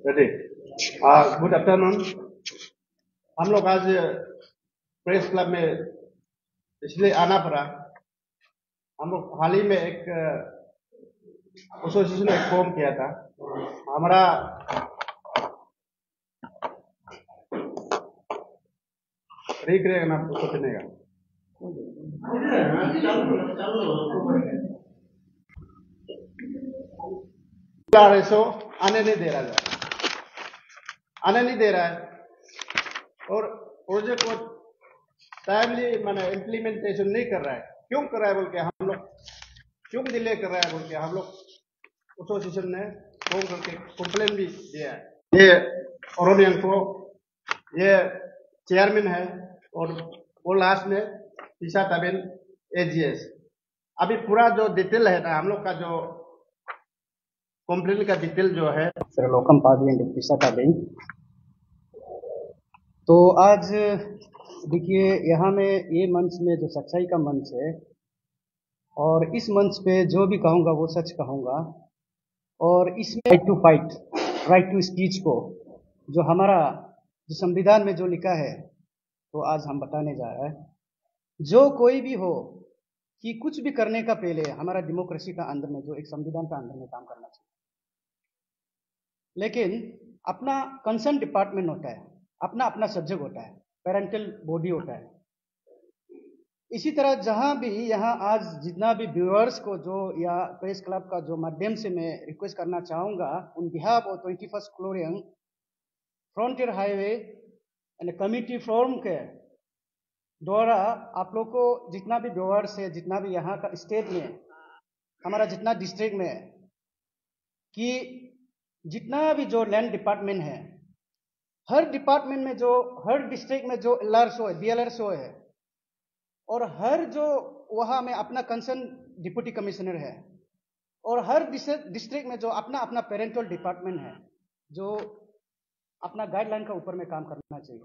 Ready. Good afternoon. हम लोग आज प्रेस क्लब में इसलिए आना पड़ा, हम लोग हाल ही में एक एसोसिएशन एक फॉर्म किया था। हमारा रीक रहेगा ना उसको चलेगा सो आने नहीं दे रहा है, आने नहीं दे रहा है। और प्रोजेक्ट को टाइमली मैंने इम्प्लीमेंटेशन नहीं कर रहा है। क्यों कर रहा है बोल के हम लोग क्यों डिले कर रहा है बोल के हम लोग एसोसिएशन ने फोन करके कंप्लेन भी दिया है। ये ओरोनियन को ये चेयरमैन है और वो लास्ट में ईशा तबेल एजीएस। अभी पूरा जो डिटेल है ना, हम लोग का जो कंप्लेन का डिटेल जो है sir Lokam Padi and Isha तबेल। तो आज देखिए यहाँ में ये मंच में जो सच्चाई का मंच है, और इस मंच पे जो भी कहूँगा वो सच कहूँगा। और इसमें right to fight, right to speech को जो हमारा जो संविधान में जो लिखा है तो आज हम बताने जा रहे हैं। जो कोई भी हो कि कुछ भी करने का पहले हमारा डेमोक्रेसी का अंदर में जो एक संविधान का अंदर में काम करना चाहिए, लेकिन अपना कंसर्न डिपार्टमेंट होता है, अपना अपना सब्जेक्ट होता है, पेरेंटल बॉडी होता है। इसी तरह जहां भी यहाँ आज जितना भी व्यूअर्स को जो या प्रेस क्लब का जो माध्यम से मैं रिक्वेस्ट करना चाहूँगा on behalf of 21st Koloriang frontier highway and committee forum के द्वारा आप लोग को जितना भी व्यूअर्स है, जितना भी यहाँ का स्टेट में हमारा जितना डिस्ट्रिक्ट में कि जितना भी जो लैंड डिपार्टमेंट है, हर डिपार्टमेंट में जो हर डिस्ट्रिक्ट में जो एलआरएसओ है, बीएलआरएसओ है, और हर जो वहाँ में अपना कंसर्न डिप्टी कमिश्नर है, और हर डिस्ट्रिक्ट में जो अपना अपना पेरेंटल डिपार्टमेंट है जो अपना गाइडलाइन का ऊपर में काम करना चाहिए।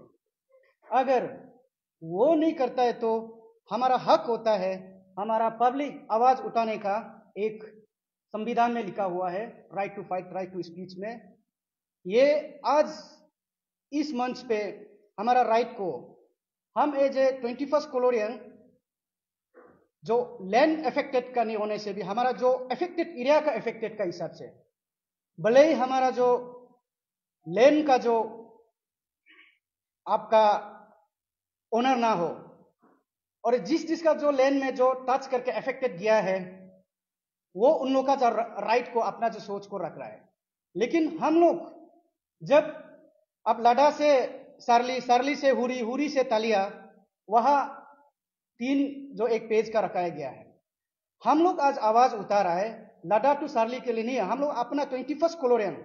अगर वो नहीं करता है तो हमारा हक होता है, हमारा पब्लिक आवाज उठाने का एक संविधान में लिखा हुआ है, right to fight, right to speech में। ये आज इस मंच पे हमारा राइट को हम एज ए 21st कॉलोनियल जो लैंड अफेक्टेड का नहीं होने से भी हमारा जो अफेक्टेड एरिया का अफेक्टेड का हिसाब से, भले ही हमारा जो लैंड का जो आपका ओनर ना हो, और जिसका जो लैंड में जो टच करके अफेक्टेड गया है वो उन लोगों का जो राइट को अपना जो सोच को रख रहा है। लेकिन हम लोग जब अब लड़ा से सारली, सारली से हुरी, हुरी से तालिया, वहां 3 जो एक पेज का रखाया गया है, हम लोग आज आवाज उतारा है लड़ा टू सारली के लिए नहीं है। हम लोग अपना 21st कॉलोनियल,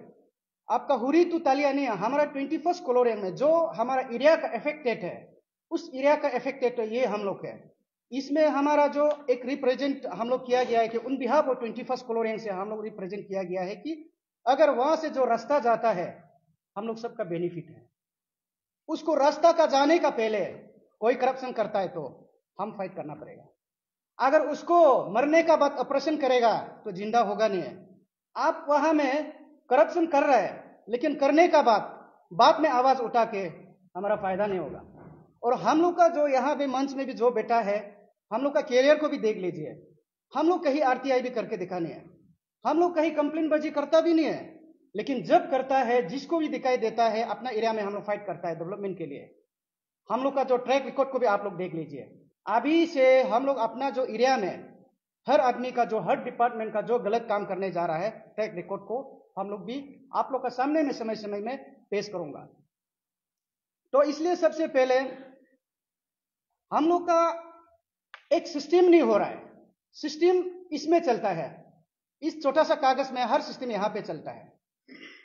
आपका हुरी टू तालिया नहीं है, हमारा 21st कॉलोनियल में जो हमारा एरिया का अफेक्टेड है उस एरिया का अफेक्टेड ये हम लोग है। इसमें हमारा जो एक रिप्रेजेंट हम लोग किया गया है कि उन बिहाफ ऑफ 21st कॉलोनियल से हम लोग रिप्रेजेंट किया गया है कि अगर वहां से जो रास्ता जाता है हम लोग सबका बेनिफिट है। उसको रास्ता का जाने का पहले कोई करप्शन करता है तो हम फाइट करना पड़ेगा। अगर उसको मरने का बाद ऑपरेशन करेगा तो जिंदा होगा नहीं है। आप वहां में करप्शन कर रहे हैं लेकिन करने का बाद में आवाज उठा के हमारा फायदा नहीं होगा। और हम लोग का जो यहाँ पे मंच में भी जो बेटा है, हम लोग का कैरियर को भी देख लीजिए। हम लोग कहीं आरटीआई भी करके दिखाने है, हम लोग कहीं कंप्लेन बाजी करता भी नहीं है, लेकिन जब करता है जिसको भी दिखाई देता है अपना एरिया में हम लोग फाइट करता है डेवलपमेंट के लिए। हम लोग का जो ट्रैक रिकॉर्ड को भी आप लोग देख लीजिए। अभी से हम लोग अपना जो एरिया में हर आदमी का जो हर डिपार्टमेंट का जो गलत काम करने जा रहा है ट्रैक रिकॉर्ड को हम लोग भी आप लोग का सामने में समय समय में पेश करूंगा। तो इसलिए सबसे पहले हम लोग का एक सिस्टम नहीं हो रहा है। सिस्टम इसमें चलता है, इस छोटा सा कागज में हर सिस्टम यहां पे चलता है।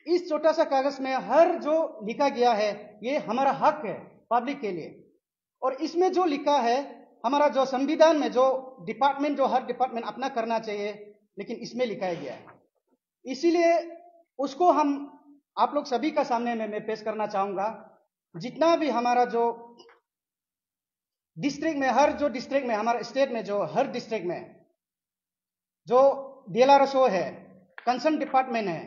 इस छोटा सा कागज में हर जो लिखा गया है ये हमारा हक है पब्लिक के लिए। और इसमें जो लिखा है हमारा जो संविधान में जो डिपार्टमेंट जो हर डिपार्टमेंट अपना करना चाहिए, लेकिन इसमें लिखा गया है। इसीलिए उसको हम आप लोग सभी का सामने में मैं पेश करना चाहूंगा। जितना भी हमारा जो डिस्ट्रिक्ट में, हर जो डिस्ट्रिक्ट में हमारा स्टेट में जो हर डिस्ट्रिक्ट में जो डीएलआरएसओ है, कंसर्न डिपार्टमेंट है,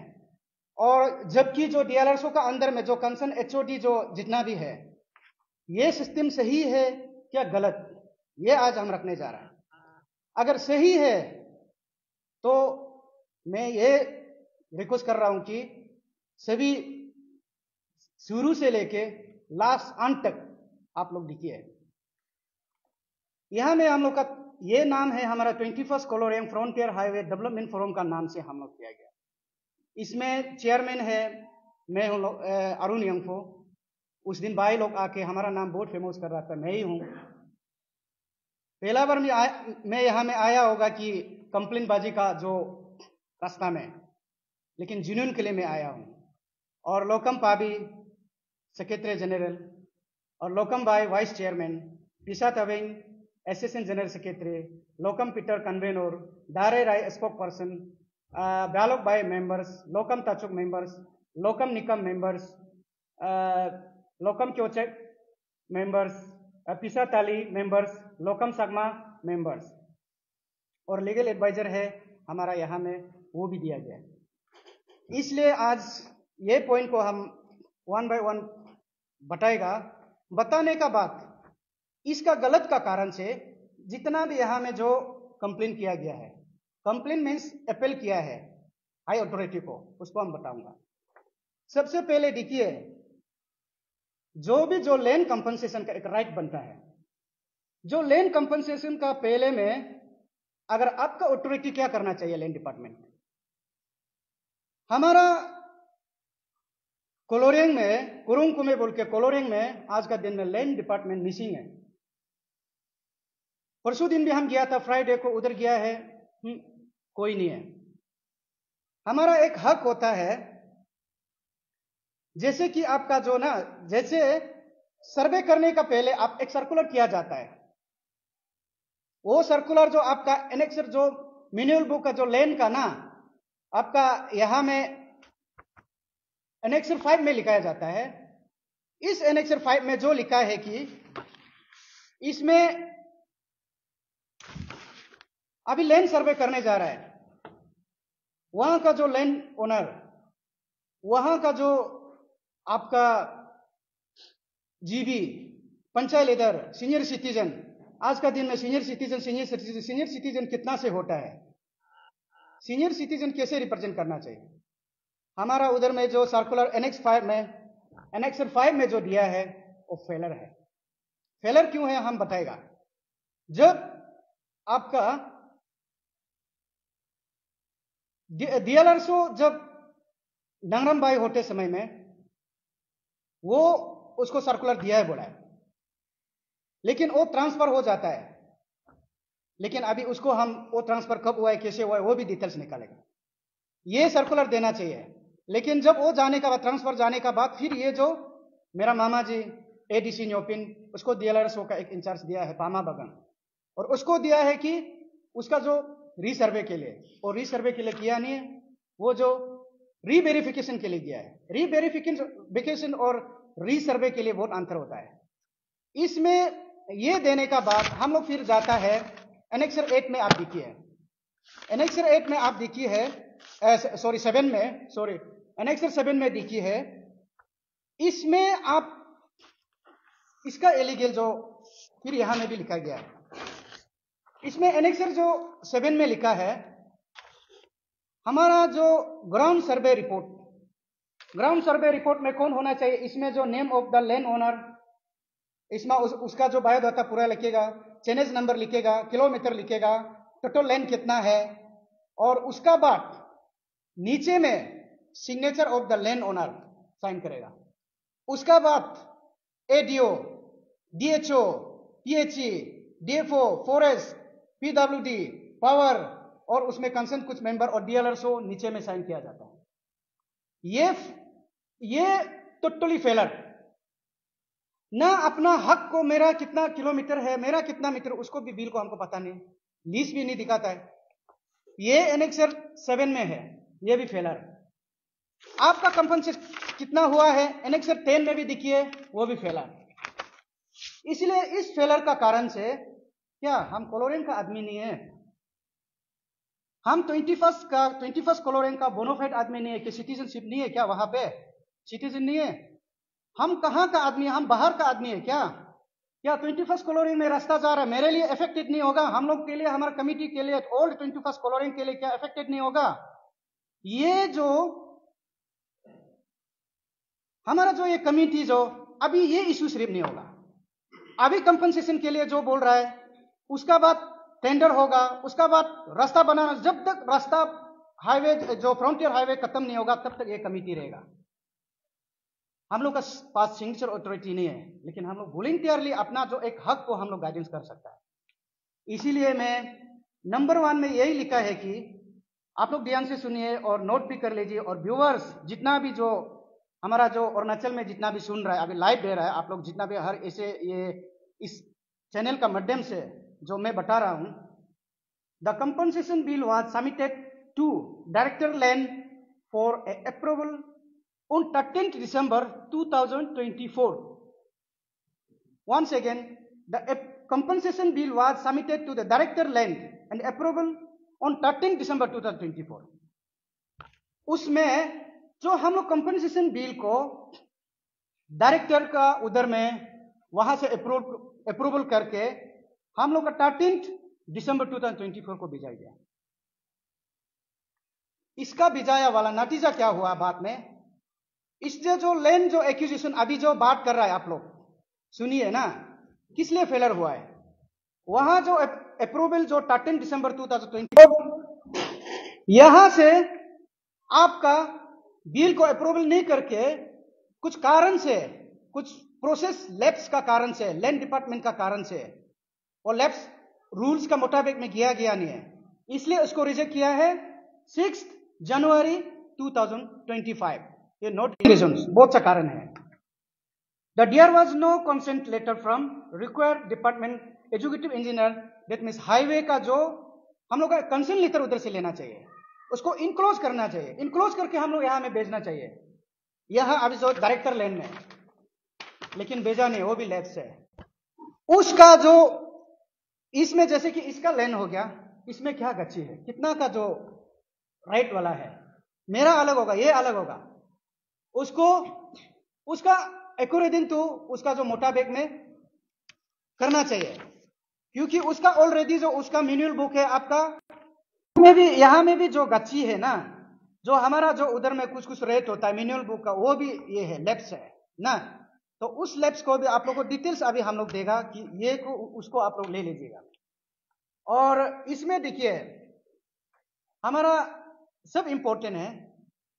और जबकि जो डीएलआरएसओ का अंदर में जो कंसर्न एचओडी जो जितना भी है, ये सिस्टम सही है क्या गलत, ये आज हम रखने जा रहे हैं। अगर सही है तो मैं ये रिक्वेस्ट कर रहा हूं कि सभी शुरू से लेके लास्ट अंत तक आप लोग लिखिए। यहां में हम लोग का ये नाम है हमारा 21st Koloriang frontier highway development forum का नाम से हम लोग किया गया। इसमें चेयरमैन है मैं हूं अरुण यंगफो। उस दिन भाई लोग आके हमारा नाम बहुत फेमस कर रहा था, मैं ही हूं। पहला बार मैं यहां में आया होगा कि कंप्लेन बाजी का जो रास्ता में, लेकिन जुनून के लिए मैं आया हूं। और लोकम पाबी सेक्रेटरी जनरल और लोकम भाई vice chairman, Pisa Taveng assistant general secretary, Lokam Peter convener, Dare Rai spoke person, ब्यालोक भाई मेंबर्स, लोकम ताचुक मेंबर्स, लोकम निकम मेंबर्स, लोकम क्योचक मेंबर्स, पिसा ताली मेंबर्स, लोकम सगमा मेंबर्स, और लीगल एडवाइजर है हमारा यहाँ में, वो भी दिया गया है। इसलिए आज ये पॉइंट को हम 1 by 1 बताएगा। बताने का बाद इसका गलत का कारण से जितना भी यहाँ में जो कंप्लेन किया गया है, कंप्लेन मीन्स अपील किया है हाई अथॉरिटी को, उसको हम बताऊंगा। सबसे पहले देखिए, जो लैंड कंपनसेशन का एक राइट बनता है, जो लैंड कंपनसेशन का पहले में अगर आपका अथॉरिटी क्या करना चाहिए, लैंड डिपार्टमेंट, हमारा कोलोरियंग में कुरुंग कुमे बोल के कोलोरियंग में आज का दिन में लैंड डिपार्टमेंट मिसिंग है। परसों दिन भी हम गया था, फ्राइडे को उधर गया है, कोई नहीं है। हमारा एक हक होता है, जैसे कि आपका जो ना, जैसे सर्वे करने का पहले आप एक सर्कुलर किया जाता है, वो सर्कुलर जो आपका एनेक्सर जो मिन्यूअल बुक का जो लैंड का ना आपका यहां में एनेक्सर 5 में लिखाया जाता है। इस एनेक्सर 5 में जो लिखा है कि इसमें अभी लैंड सर्वे करने जा रहा है, वहां का जो लैंड ओनर, वहां का जो आपका GB, panchayat leader, senior citizen, आज का दिन में सीनियर सिटीजन कितना से होता है, सीनियर सिटीजन कैसे रिप्रेजेंट करना चाहिए। हमारा उधर में जो सर्कुलर एनेक्सर 5 में जो दिया है वो फेलर है। फेलर क्यों है हम बताएगा। जब आपका डीएलआरएसओ जब नंगरम भाई होते समय में वो उसको सर्कुलर दिया है बोला है, लेकिन वो ट्रांसफर हो जाता है। लेकिन अभी उसको हम वो ट्रांसफर कब हुआ है, कैसे हुआ है, वो भी डिटेल्स निकालेगा। ये सर्कुलर देना चाहिए, लेकिन जब वो जाने का बाद, ट्रांसफर जाने का बाद, फिर ये जो मेरा मामा जी एडीसी न्योपिन, उसको डीएलआरएसओ का एक इंचार्ज दिया है पामा बगन, और उसको दिया है कि उसका जो रीसर्वे के लिए, और रीसर्वे के लिए किया नहीं है, वो जो रीवेरिफिकेशन के लिए किया है। रीवेरिफिकेशन और रीसर्वे के लिए बहुत अंतर होता है। इसमें ये देने का बाद हम लोग फिर जाता है एनेक्सर 8 में, आप देखिए एनेक्सर 8 में आप देखिए है, सॉरी 7 में, सॉरी एनेक्सर 7 में देखिए है, इसमें आप इसका एलिगेल जो फिर यहां में भी लिखा गया है। इसमें एनेक्सर जो 7 में लिखा है, हमारा जो ग्राउंड सर्वे रिपोर्ट में कौन होना चाहिए, इसमें जो name of the land owner, इसमें उसका जो बायोडाटा पूरा लिखेगा, चेनेज नंबर लिखेगा, किलोमीटर लिखेगा, टोटल लैंड कितना है, और उसका बाद नीचे में signature of the land owner sign करेगा। उसका बाद ADO, DHO, PHE, DFO, forest, PWD, power, और उसमें कंसर्न कुछ मेंबर और डीएलआरएसओ नीचे में साइन किया जाता है। ये टोटली फेलर ना, अपना हक को, मेरा कितना किलोमीटर है, मेरा कितना मीटर, उसको भी बिल को हमको पता नहीं, लीज भी नहीं दिखाता है। ये एनेक्सर 7 में है, ये भी फेलर। आपका कंपनसेशन कितना हुआ है, एनेक्सर 10 में भी दिखिए, वो भी फेलर। इसलिए इस फेलर का कारण से क्या हम कोलोरियंग का आदमी नहीं है, हम 21st कॉलोनिंग का बोनोफाइड आदमी नहीं है कि सिटीजनशिप नहीं है क्या? वहां पे सिटीजन नहीं है? हम कहाँ का आदमी है? हम बाहर का आदमी है क्या? क्या 21st कॉलोनी में रास्ता जा रहा है मेरे लिए इफेक्टेड नहीं होगा? हम लोग के लिए, हमारे कमिटी के लिए, ओल्ड 21st कॉलोनी के लिए क्या इफेक्टेड नहीं होगा? ये जो हमारा जो ये कमिटी जो अभी ये इश्यू सिर्फ नहीं होगा, अभी कंपनसेशन के लिए जो बोल रहा है, उसका बाद टेंडर होगा, उसका बाद रास्ता बनाना, जब तक रास्ता हाईवे जो फ्रंटियर हाईवे खत्म नहीं होगा तब तक ये कमिटी रहेगा। हम लोग का पास सिग्नेचर अथॉरिटी नहीं है, लेकिन हम लोग वॉलंटियरली अपना जो एक हक को हम लोग गाइडेंस कर सकता है। इसीलिए मैं नंबर 1 में यही लिखा है कि आप लोग ध्यान से सुनिए और नोट भी कर लीजिए, और व्यूअर्स जितना भी जो हमारा जो अरुणाचल में जितना भी सुन रहा है, अभी लाइव दे रहा है, आप लोग जितना भी हर ऐसे ये इस चैनल का माध्यम से जो मैं बता रहा हूं, the compensation bill was submitted to director land for approval on 13th December 2024. Once again, the compensation bill was submitted to the Director Land and approval on 13th December 2024. उसमें जो हम लोग कंपनसेशन बिल को director का उधर में वहां से अप्रूवल करके हम लोग का 13th दिसंबर 2024 को भिजाया गया। इसका भिजाया वाला नतीजा क्या हुआ बाद में? इसलिए जो लैंड जो एक्विजिशन अभी जो बात कर रहा है, आप लोग सुनिए ना, किस लिए फेलर हुआ है? वहां जो अप्रूवल जो 13 दिसंबर 2020 यहां से आपका बिल को अप्रूवल नहीं करके कुछ कारण से, कुछ प्रोसेस लैप्स का कारण से, लैंड डिपार्टमेंट का कारण से, और लैप्स रूल्स का मुताबिक में किया गया नहीं है, इसलिए उसको रिजेक्ट किया है 6 जनवरी 2025। ये नोट रीजंस बहुत सा कारण है। The there was no consent letter from required department executive engineer, that means highway का जो हम लोग का कंसेंट लेटर उधर से लेना चाहिए, उसको इनक्लोज करना चाहिए, इनक्लोज करके हम लोग यहां में भेजना चाहिए, यहां अभी जो डायरेक्टर लैंड में, लेकिन भेजा नहीं, वो भी लैब से उसका जो इसमें जैसे कि इसका लैंड हो गया, इसमें क्या गच्छी है, कितना का जो राइट वाला है, मेरा अलग होगा, ये अलग होगा, उसको उसका एक्यूरेटिंग टू उसका जो मुताबिक में करना चाहिए, क्योंकि उसका ऑलरेडी जो उसका मैनुअल बुक है आपका में भी, यहां में भी जो गच्छी है ना, जो हमारा जो उधर में कुछ कुछ रेट होता है मैनुअल बुक का, वो भी ये है लैब्स है ना, तो उस लैब्स को भी आप लोग को डिटेल्स अभी हम लोग देगा कि ये को उसको आप लोग ले लीजिएगा। और इसमें देखिए हमारा सब इंपॉर्टेंट है,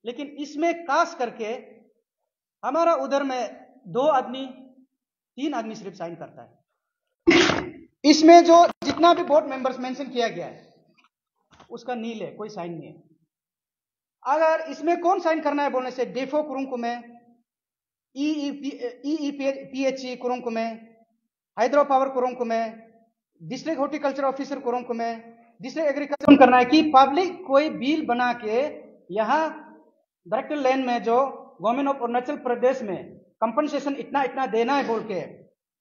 लेकिन इसमें खास करके हमारा उधर में 2 आदमी 3 आदमी सिर्फ साइन करता है। इसमें जो जितना भी बोर्ड मेंबर्स मेंशन किया गया है उसका नील है, कोई साइन नहीं है। अगर इसमें कौन साइन करना है बोलने से, डेफो कुरुंकु में, ईईपीएचई कुरुंकु में, हाइड्रो पावर कुरुंकु में, डिस्ट्रिक्ट हॉर्टिकल्चर ऑफिसर कुरुंकु में, डिस्ट्रिक्ट एग्रीकल्चर करना है कि पब्लिक कोई बिल बना के यहां डायरेक्टर लैंड में जो गवर्नमेंट ऑफ अरुणाचल प्रदेश में कंपनसेशन इतना इतना देना है बोल के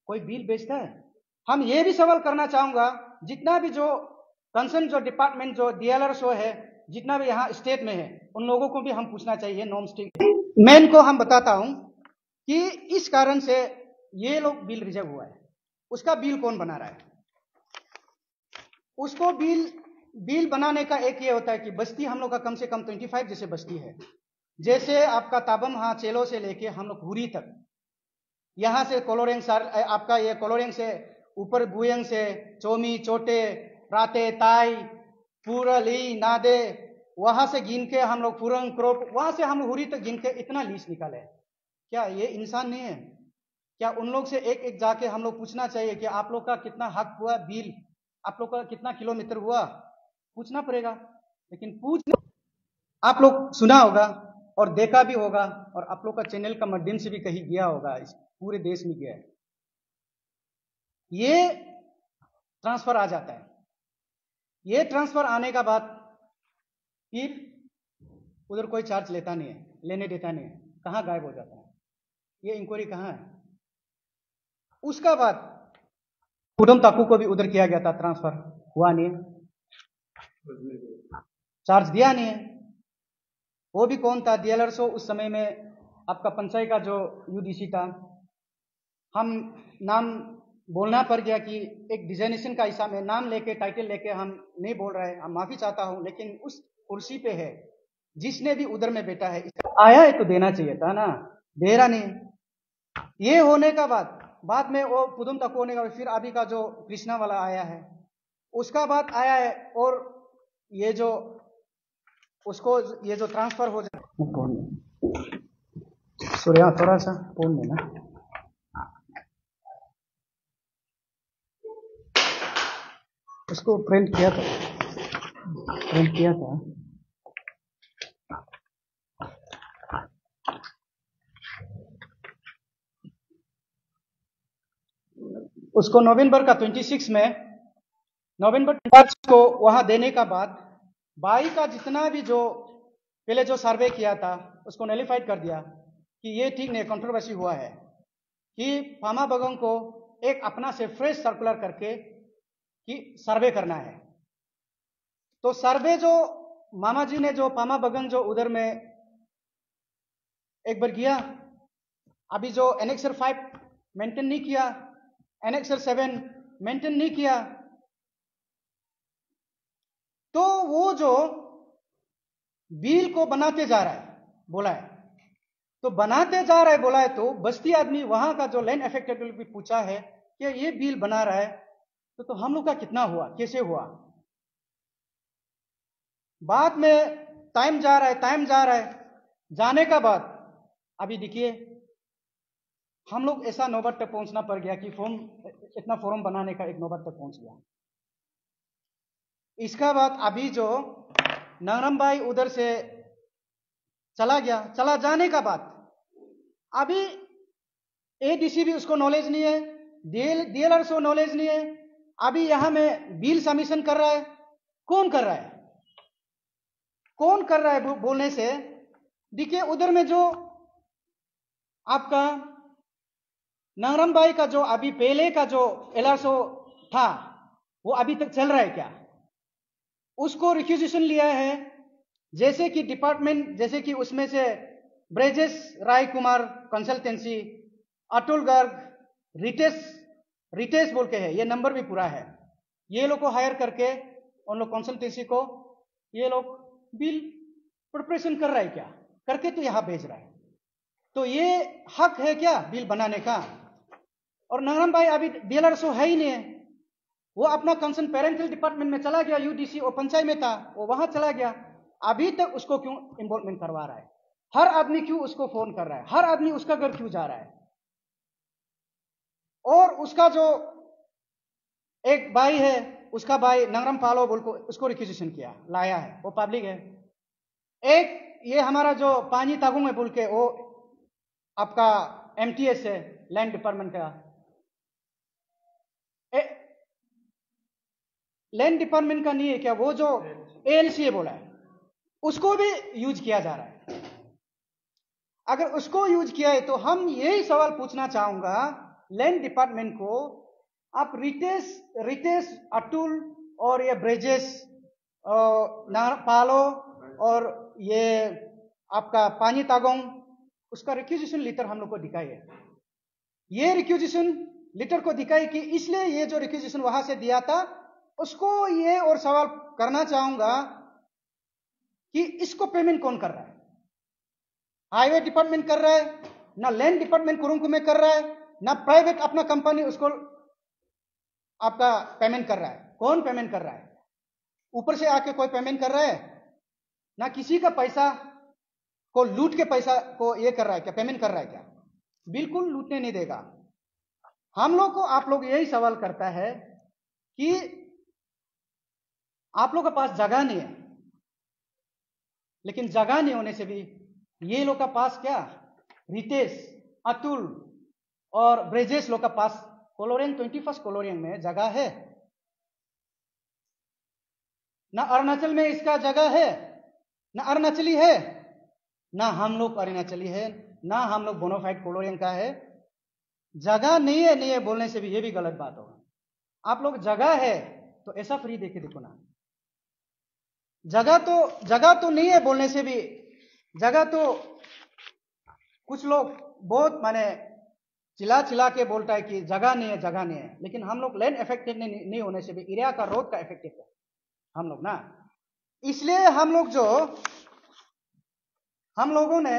कोई बिल बेचता है। हम ये भी सवाल करना चाहूंगा, जितना भी जो कंसर्न जो डिपार्टमेंट जो डीएलआर शो है, जितना भी यहाँ स्टेट में है, उन लोगों को भी हम पूछना चाहिए। नॉन स्टेट मैन को हम बताता हूं कि इस कारण से ये लोग बिल रिजेक्ट हुआ है, उसका बिल कौन बना रहा है? उसको बिल बनाने का एक ये होता है कि बस्ती हम लोग का कम से कम 25 जैसे बस्ती है, जैसे आपका ताबम हाँ चेलो से लेके हम लोग हुरी तक, यहां से कोलोरेंग आपका ये कोलोरेंग से ऊपर बुयंग से चोमी चोटे राते ताई पूरा ली नादे, वहां से गिन के हम लोग फुरंग क्रोप, वहां से हम लोग हुरी तक गिन के इतना लीज निकाले। क्या ये इंसान नहीं है? क्या उन लोग से एक एक जाके हम लोग पूछना चाहिए कि आप लोग का कितना हक हुआ बिल, आप लोग का कितना किलोमीटर हुआ, पूछना पड़ेगा। लेकिन आप लोग सुना होगा और देखा भी होगा, और आप लोग का चैनल का माध्यम से भी कहीं गया होगा, इस पूरे देश में गया है, ये ट्रांसफर आ जाता है। ये ट्रांसफर आने का बाद फिर उधर कोई चार्ज लेता नहीं है, लेने देता नहीं है, कहां गायब हो जाता है, ये इंक्वायरी कहां है? उसका बाद उधम ताकू को भी उधर किया गया था, ट्रांसफर हुआ नहीं, चार्ज दिया नहीं है। वो भी कौन था? DLRSO उस समय में आपका पंचायत का जो UDC था। हम नाम बोलना पड़ गया कि एक डिजाइनेशन का हिस्सा में नाम लेके टाइटल लेके हम नहीं बोल रहे हैं, हम माफी चाहता हूं, लेकिन उस कुर्सी पे है जिसने भी उधर में बैठा है, आया है तो देना चाहिए था ना, दे रहा नहीं। ये होने का बाद में वो पुदुम तक होने का बाद फिर अभी का जो कृष्णा वाला आया है, उसका बाद आया है। और ये जो उसको ये जो ट्रांसफर हो जाए, सूर्या थोड़ा सा फोन में ना, उसको प्रिंट किया था। उसको नवंबर का 26 में, नवंबर 21 को वहां देने का बाद बाई का जितना भी जो पहले जो सर्वे किया था उसको नलिफाइड कर दिया कि ये ठीक नहीं, कंट्रोवर्सी हुआ है कि पामा बगों को एक अपना से फ्रेश सर्कुलर करके कि सर्वे करना है। तो सर्वे जो मामा जी ने जो पामा बगन जो उधर में एक बार किया, अभी जो एनेक्सर 5 मेंटेन नहीं किया, एनेक्सर 7 मेंटेन नहीं किया, तो वो जो बिल को बनाते जा रहा है बोला है, तो बनाते जा रहा है बोला है, तो बस्ती आदमी वहां का जो लैंड अफेक्टेबिलिटी पूछा है कि ये बिल बना रहा है, तो हम लोग का कितना हुआ, कैसे हुआ। बाद में टाइम जा रहा है, जाने का बाद अभी देखिए हम लोग ऐसा नौबत तक पहुंचना पड़ गया कि फॉर्म, इतना फॉर्म बनाने का एक नौबत तक पहुंच गया। इसका बाद अभी जो नंगरम भाई उधर से चला गया, चला जाने का बाद अभी ADC भी उसको नॉलेज नहीं है, DLRSO नॉलेज नहीं है। अभी यहां में बिल सबमिशन कर रहा है, कौन कर रहा है बोलने से देखिए उधर में जो आपका नंगरम भाई का जो अभी पहले का जो LRSO था वो अभी तक चल रहा है क्या? उसको रिक्यूजिशन लिया है, जैसे कि डिपार्टमेंट, जैसे कि उसमें से ब्रेजेस राय कुमार कंसल्टेंसी, अतुल गर्ग, रितेश बोल के है, ये नंबर भी पूरा है, ये लोग को हायर करके उन लोग कंसल्टेंसी को ये लोग बिल प्रिपरेशन कर रहा है क्या करके तो यहां भेज रहा है। तो ये हक है क्या बिल बनाने का? और नंगरम भाई अभी DLRSO है ही नहीं है, वो अपना कंसर्न पेरेंटल डिपार्टमेंट में चला गया, UDC और पंचायत में था, वो वहां चला गया। अभी तक उसको क्यों इन्वॉल्वमेंट करवा रहा है? हर आदमी क्यों उसको फोन कर रहा है? हर आदमी उसका घर क्यों जा रहा है? और उसका जो एक भाई है, उसका भाई नंगरम पालो बोल को उसको रिक्वेजिशन किया, लाया है, वो पब्लिक है। एक ये हमारा जो पानी तागुंग में बोल के वो आपका MTS है, लैंड डिपार्टमेंट का, लैंड डिपार्टमेंट का नहीं है क्या, वो जो ALCA बोला है उसको भी यूज किया जा रहा है। अगर उसको यूज किया है तो हम यही सवाल पूछना चाहूंगा लैंड डिपार्टमेंट को, आप रितेश अतुल और ये ब्रेजेस पालो और ये आपका पानी तागोंग, उसका रिक्यूजिशन लेटर हम लोग को दिखाइए। ये रिक्यूजिशन लेटर को दिखाई कि इसलिए ये जो रिक्यूजिशन वहां से दिया था, उसको ये और सवाल करना चाहूंगा कि इसको पेमेंट कौन कर रहा है? हाईवे डिपार्टमेंट कर रहा है ना, लैंड डिपार्टमेंट कुरुंकु में कर रहा है ना, प्राइवेट अपना कंपनी उसको आपका पेमेंट कर रहा है? कौन पेमेंट कर रहा है? ऊपर से आके कोई पेमेंट कर रहा है ना, किसी का पैसा को लूट के पैसा को ये कर रहा है क्या, पेमेंट कर रहा है क्या? बिल्कुल लूटने नहीं देगा। हम लोग को आप लोग यही सवाल करता है कि आप लोग के पास जगह नहीं है, लेकिन जगह नहीं होने से भी ये लोग का पास क्या, रितेश अतुल और ब्रेजेस लोग का पास कोलोरियन 21 कोलोरियन में जगह है ना, अरुणाचल में इसका जगह है ना, अरुणाचली है ना, हम लोग अरुणाचली है ना, हम लोग बोनाफाइड कोलोरियन का है। जगह नहीं है बोलने से भी ये भी गलत बात होगा। आप लोग जगह है तो ऐसा फ्री देके देखो ना, जगह तो नहीं है बोलने से भी, जगह तो कुछ लोग बहुत माने चिल्ला चिल्ला के बोलता है कि जगह नहीं है, जगह नहीं है, लेकिन हम लोग लैंड इफेक्टेड नहीं होने से भी एरिया का, रोड का इफेक्टेड है हम लोग ना। इसलिए हम लोगों ने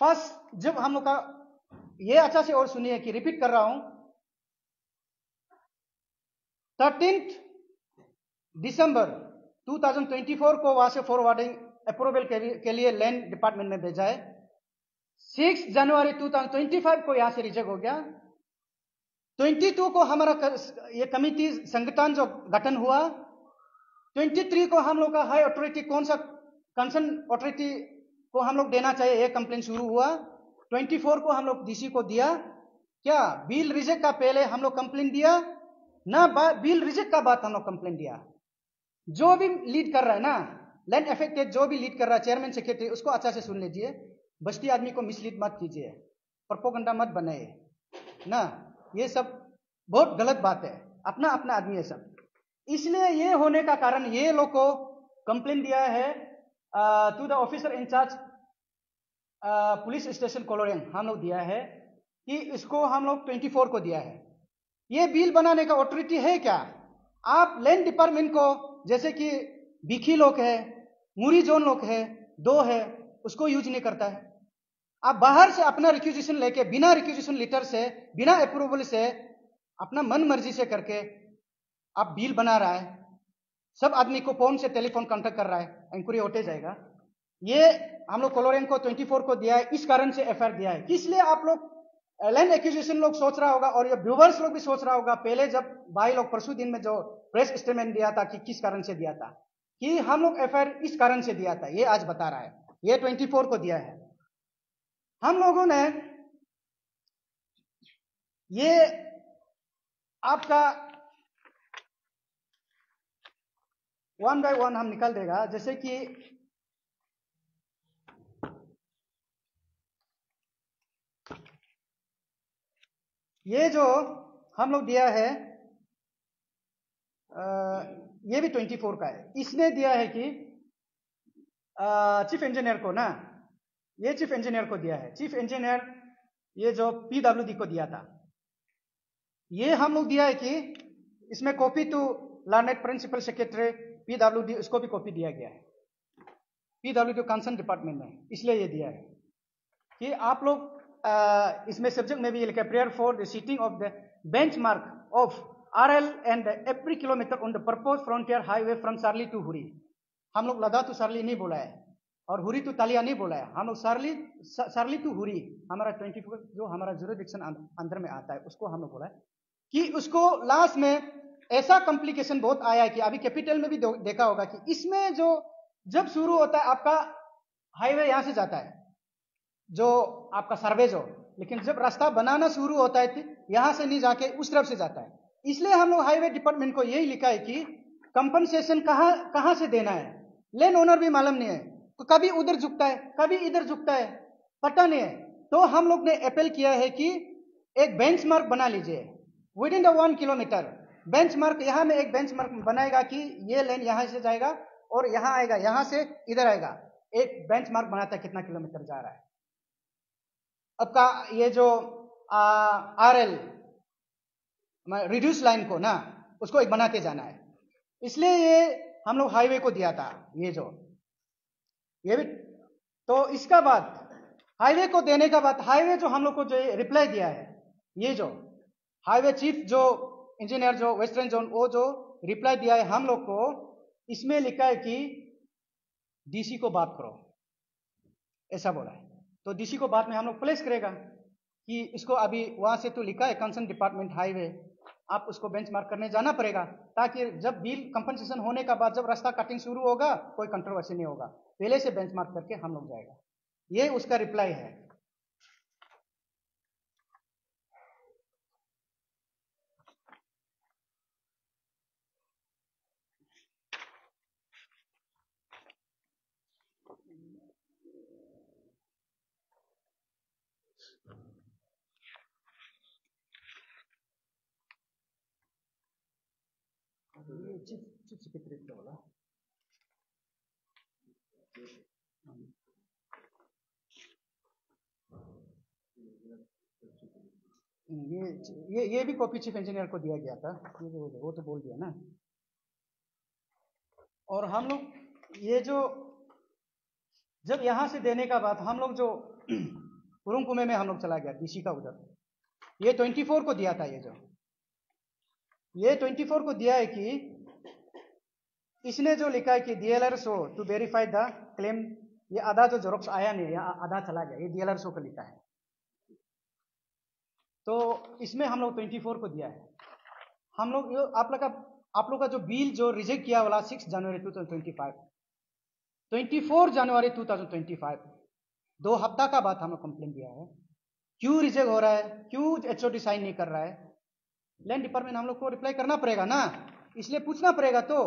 फर्स्ट, जब हम लोग का ये अच्छा से और सुनिए कि रिपीट कर रहा हूं, 13 दिसंबर 2024 को वहां से फॉरवर्डिंग अप्रूवल के लिए लैंड डिपार्टमेंट में भेजा है। 6 जनवरी 2025 को यहां से रिजेक्ट हो गया। 22 को हमारा ये कमिटी संगठन जो गठन हुआ, 23 को हम लोग का हाई अथॉरिटी, कौन सा कंसर्न अथॉरिटी को हम लोग देना चाहिए, ये कंप्लेन शुरू हुआ। 24 को हम लोग डीसी को दिया। क्या बिल रिजेक्ट का पहले हम लोग कंप्लेन दिया ना, बिल रिजेक्ट का बाद हम लोग कंप्लेन दिया। जो भी लीड कर रहा है ना, लैंड अफेक्टेड जो भी लीड कर रहा है, चेयरमैन सेक्रेटरी, उसको अच्छा से सुन लीजिए। बस्ती आदमी को मिसलीड मत कीजिए, प्रोपोगंडा मत बनाइए ना, ये सब बहुत गलत बात है। अपना अपना आदमी है सब। इसलिए ये होने का कारण, ये लोग को कंप्लेन दिया है to the officer in-charge police station Koloriang, हम लोग दिया है कि इसको हम लोग 24 को दिया है। ये बिल बनाने का ऑथोरिटी है क्या? आप लैंड डिपार्टमेंट को, जैसे कि बिखी लोग है, मुरी जोन लोग है, 2 है, उसको यूज नहीं करता है। आप बाहर से अपना रिक्यूजिशन लेके, बिना रिक्यूजिशन लेटर से, बिना अप्रूवल से, अपना मन मर्जी से करके आप बिल बना रहा है। सब आदमी को फोन से टेलीफोन कांटेक्ट कर रहा है, इंक्वायरी होते जाएगा। ये हम लोग कोलोरियन को 24 को दिया है, इस कारण से एफआईआर दिया है। इसलिए आप लोग लैंड एक्विजिशन लोग सोच रहा होगा, और ये व्यूवर्स लोग भी सोच रहा होगा, पहले जब भाई लोग परसों दिन में जो प्रेस स्टेटमेंट दिया था कि किस कारण से दिया था, कि हम लोग एफआईआर इस कारण से दिया था, ये आज बता रहा है। ये 24 को दिया है। हम लोगों ने ये आपका 1 बाय 1 हम निकाल देगा। जैसे कि ये जो हम लोग दिया है, ये भी 24 का है। इसने दिया है कि चीफ इंजीनियर को ना, ये चीफ इंजीनियर को दिया है। चीफ इंजीनियर ये जो पीडब्ल्यूडी को दिया था, ये हम लोग दिया है कि इसमें copy to learned principal secretary PWD, उसको भी कॉपी दिया गया है पीडब्ल्यूडी कंसर्न डिपार्टमेंट में। इसलिए ये दिया है कि आप लोग इसमें सब्जेक्ट में भी लिखा है, prayer for the setting of the benchmark of RL and every kilometre on the propose frontier highway from Sarli to Huri. हम लोग लदा टू सारली नहीं बोला है, और हुरी टू तालिया नहीं बोला है। हम लोग सारली टू हुरी, हमारा 24 जो हमारा जुरिडिक्शन अंदर में आता है, उसको हम लोग बोला है कि उसको लास्ट में ऐसा कॉम्प्लिकेशन बहुत आया है कि अभी कैपिटल में भी देखा होगा कि इसमें जो जब शुरू होता है आपका हाईवे, यहां से जाता है जो आपका सर्वे जो, लेकिन जब रास्ता बनाना शुरू होता है यहां से नहीं जाके उस तरफ से जाता है। इसलिए हम लोग हाईवे डिपार्टमेंट को यही लिखा है कि कंपनसेशन कहां से देना है, लैंड ओनर भी मालूम नहीं है, तो कभी उधर झुकता है, कभी इधर झुकता है, पता नहीं है। तो हम लोग ने अपील किया है कि एक बेंचमार्क बना लीजिए with in the 1 kilometre. Benchmark, यहां में एक बेंचमार्क बनाएगा कि ये लैंड यहां से जाएगा और यहां आएगा, यहां से इधर आएगा, एक बेंचमार्क बनाता है कितना किलोमीटर जा रहा है। आपका ये जो RL रिड्यूस लाइन को ना, उसको एक बनाते जाना है। इसलिए ये हम लोग हाईवे को दिया था। ये भी तो इसका बाद हाईवे को देने का बाद, हाईवे जो हम लोग को जो रिप्लाई दिया है, ये जो हाईवे चीफ जो इंजीनियर जो वेस्टर्न जोन, वो जो रिप्लाई दिया है हम लोग को, इसमें लिखा है कि डीसी को बात करो, ऐसा बोला है। तो डीसी को बाद में हम लोग प्लेस करेगा कि इसको अभी वहां से तो लिखा है कंसर्न डिपार्टमेंट हाईवे, आप उसको बेंचमार्क करने जाना पड़ेगा, ताकि जब बिल कंपनसेशन होने का बाद जब रास्ता कटिंग शुरू होगा कोई कंट्रोवर्सी नहीं होगा, पहले से बेंचमार्क करके हम लोग जाएगा। ये उसका रिप्लाई है। चीफ सेक्रेटरी बोला ये भी कॉपी चीफ इंजीनियर को दिया गया था, वो तो बोल दिया ना। और हम लोग ये जो जब यहां से देने का बाद हम लोग जो कुरुंकुमे में हम लोग चला गया डीसी का उधर, ये 24 को दिया था। ये 24 को दिया है कि इसने जो लिखा है कि DLR show to verify the claim, ये आधा जो जेरोक्स आया नहीं, आधा चला गया, ये डीएलआर शो का लिखा है। तो इसमें हम लोग 24 को दिया है। हम लोग आप लोग का जो बिल जो रिजेक्ट किया वाला 6 जनवरी 2025, 24 जनवरी 2025, 2 हफ्ता का बाद हम लोग कंप्लेन दिया है। क्यों रिजेक्ट हो रहा है, क्यों एचओडी साइन नहीं कर रहा है? लैंड डिपार्टमेंट हम लोग को रिप्लाई करना पड़ेगा ना, इसलिए पूछना पड़ेगा। तो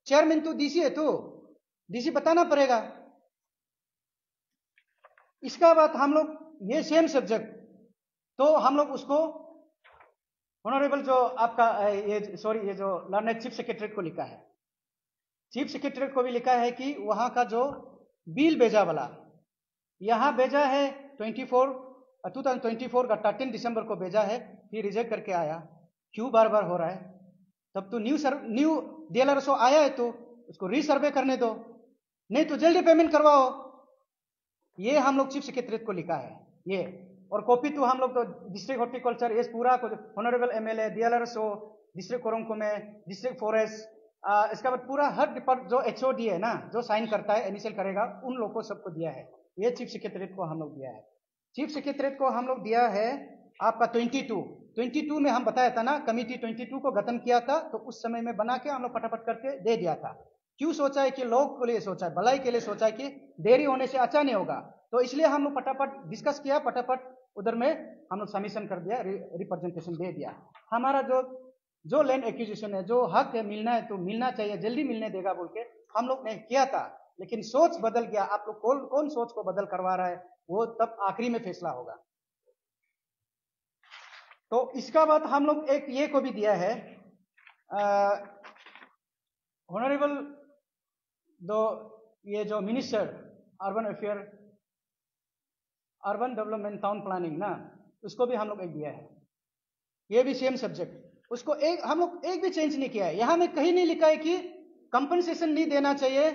चेयरमैन तो डीसी है, तो डीसी बताना पड़ेगा। इसका बाद हम लोग ये सेम सब्जेक्ट, तो हम लोग उसको ऑनरेबल जो आपका ये जो लर्नेड चीफ सेक्रेटरी को लिखा है, चीफ सेक्रेटरी को भी लिखा है कि वहां का जो बिल भेजा वाला यहां भेजा है 2024 का 13 दिसंबर को भेजा है, फिर रिजेक्ट करके आया। क्यों बार बार हो रहा है? तब तो न्यू डीएलआर शो आया है तो उसको रीसर्वे करने दो, नहीं तो जल्दी पेमेंट करवाओ। ये हम लोग चीफ सेक्रेटरी को लिखा है ये। और कॉपी तो हम लोग तो डिस्ट्रिक्ट हॉर्टिकल्चर ये पूरा honourable MLA, DLRSO, district Kurung Kumey, district forest, इसका बाद पूरा हर डिपार्टमेंट जो एचओडी है ना, जो साइन करता है, इनिशियल करेगा, उन लोगों को सबको दिया है। ये चीफ सेक्रेटरी को हम लोग दिया है। चीफ सेक्रेटरी को हम लोग दिया है आपका 22 में हम बताया था ना, कमिटी 22 को गठन किया था, तो उस समय में बना के हम लोग फटाफट करके दे दिया था। क्यों सोचा है कि लोग के लिए सोचा है, भलाई के लिए सोचा है कि देरी होने से अच्छा नहीं होगा, तो इसलिए हम लोग फटाफट डिस्कस किया, फटाफट उधर में हम लोग सबमिशन कर दिया, रिप्रेजेंटेशन दे दिया। हमारा जो लैंड एक्विजिशन है, जो हक है, मिलना है तो मिलना चाहिए, जल्दी मिलने देगा बोल के हम लोग ने किया था। लेकिन सोच बदल गया। आप लोग कौन सोच को बदल करवा रहा है, वो तब आखिरी में फैसला होगा। तो इसका बाद हम लोग एक ये को भी दिया है, ऑनरेबल ये जो minister urban affair, urban development, town planning ना, उसको भी हम लोग एक दिया है। ये भी सेम सब्जेक्ट, उसको हम लोग एक भी चेंज नहीं किया है। यहां में कहीं नहीं लिखा है कि कंपनसेशन नहीं देना चाहिए,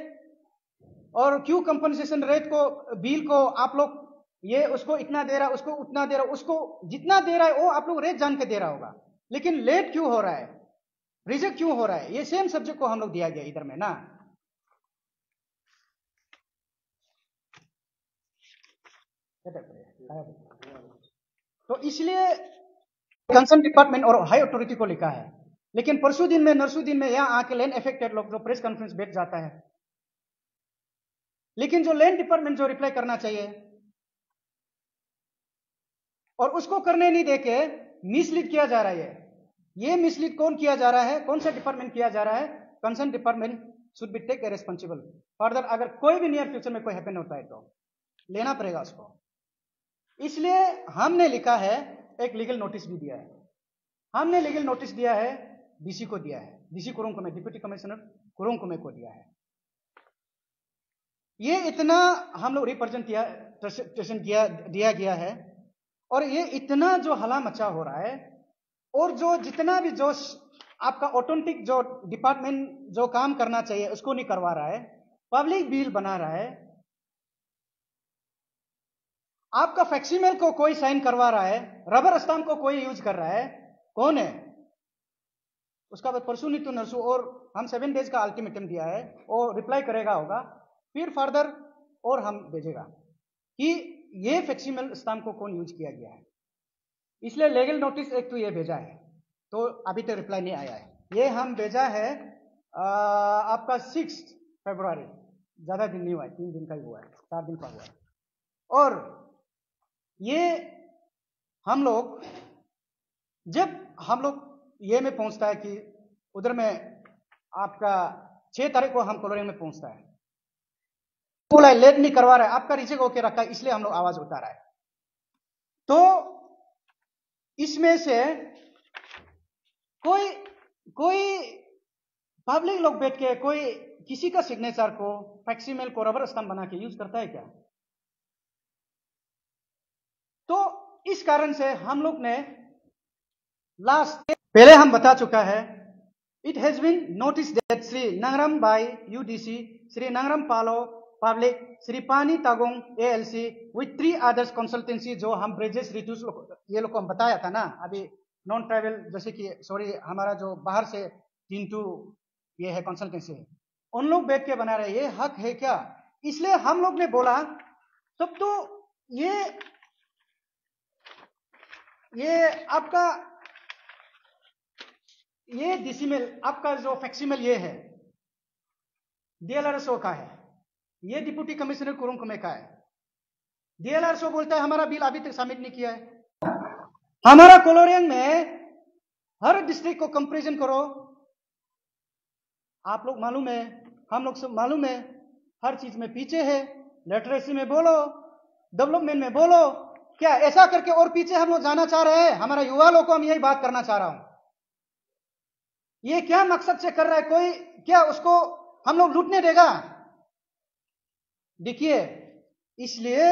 और क्यों कंपनसेशन रेट को, बिल को आप लोग ये उसको इतना दे रहा, उसको उतना दे रहा, उसको जितना दे रहा है वो आप लोग रेट जान के दे रहा होगा, लेकिन लेट क्यों हो रहा है, रिजेक्ट क्यों हो रहा है? ये सेम सब्जेक्ट को हम लोग दिया गया इधर में ना। तो इसलिए कंसर्न डिपार्टमेंट और हाई अथॉरिटी को लिखा है। लेकिन परसों दिन में, नरसों दिन में यहाँ आके लैंड अफेक्टेड लोग जो प्रेस कॉन्फ्रेंस बैठ जाता है, लेकिन जो लैंड डिपार्टमेंट जो रिप्लाई करना चाहिए और उसको करने नहीं देके मिसलीड किया जा रहा है। ये मिसलीड कौन किया जा रहा है, कौन सा डिपार्टमेंट किया जा रहा है? Concern department should be take responsible further. अगर कोई भी नियर फ्यूचर में कोई हैपन होता है तो लेना पड़ेगा उसको। इसलिए हमने लिखा है, एक लीगल नोटिस भी दिया है। हमने लीगल नोटिस दिया है, डीसी को दिया है, डीसी कुरुंकुमे, डिप्टी कमिश्नर कुरुंकुमे को दिया है। ये इतना हम लोग रिप्रेजेंटेशन दिया गया है, और ये इतना जो हला मचा हो रहा है, और जो जितना भी जो आपका ऑथेंटिक जो डिपार्टमेंट जो काम करना चाहिए उसको नहीं करवा रहा है, पब्लिक बिल बना रहा है, आपका फैक्सीमेल को कोई साइन करवा रहा है, रबर स्टाम्प को कोई यूज कर रहा है, कौन है? उसका बाद परसों नहीं तो नरसों, और हम 7 डेज का अल्टीमेटम दिया है, और रिप्लाई करेगा होगा, फिर फर्दर और हम भेजेगा कि ये फैक्सीमेल स्टाम्प को कौन यूज किया गया है। इसलिए लीगल नोटिस एक तो ये भेजा है, तो अभी तक रिप्लाई नहीं आया है। ये हम भेजा है आपका 6 फरवरी, ज्यादा दिन नहीं हुआ है, 3 दिन का ही हुआ है, 4 दिन का हुआ है। और ये हम लोग जब हम लोग ये में पहुंचता है कि उधर में आपका 6 तारीख को हम कोलोरियन में पहुंचता है, बोला लेट नहीं करवा रहा है, आपका रिजेक्ट होके रखा है, इसलिए हम लोग आवाज उतारा है। तो इसमें से कोई पब्लिक लोग बैठ के कोई किसी का सिग्नेचर को फैक्सिमिल को रबर स्टैम्प बना के यूज करता है क्या? तो इस कारण से हम लोग ने लास्ट पहले हम बता चुका है, it has been notice that Shri Nangram बाई UDC, Shri Nangram Palo public, Shri Pani Tagong ALC with 3 others consultancy, जो हम ब्रिजेस रिट्यूस ये लोग को हम बताया था ना अभी, नॉन ट्राइबल जैसे कि सॉरी हमारा जो बाहर से टिंटू ये है कंसल्टेंसी है, उन लोग बैठ के बना रहे, ये हक है क्या? इसलिए हम लोग ने बोला तब तो ये आपका ये डिसिमल आपका जो फैक्सिमल ये है डीएलआरएसओ का है, ये डिप्टी कमिश्नर कुरुंकुमे का है। डीएलआरएसओ बोलता है हमारा बिल अभी तक सबमिट नहीं किया है। हमारा कोलोरियन में हर डिस्ट्रिक्ट को कंपेरिजन करो, आप लोग मालूम है, हम लोग सब मालूम है, हर चीज में पीछे है, लिटरेसी में बोलो, डेवलपमेंट में बोलो, क्या ऐसा करके और पीछे हम लोग जाना चाह रहे हैं? हमारा युवा लोग को हम यही बात करना चाह रहा हूं, ये क्या मकसद से कर रहा है? कोई क्या उसको हम लोग लूटने देगा? देखिए, इसलिए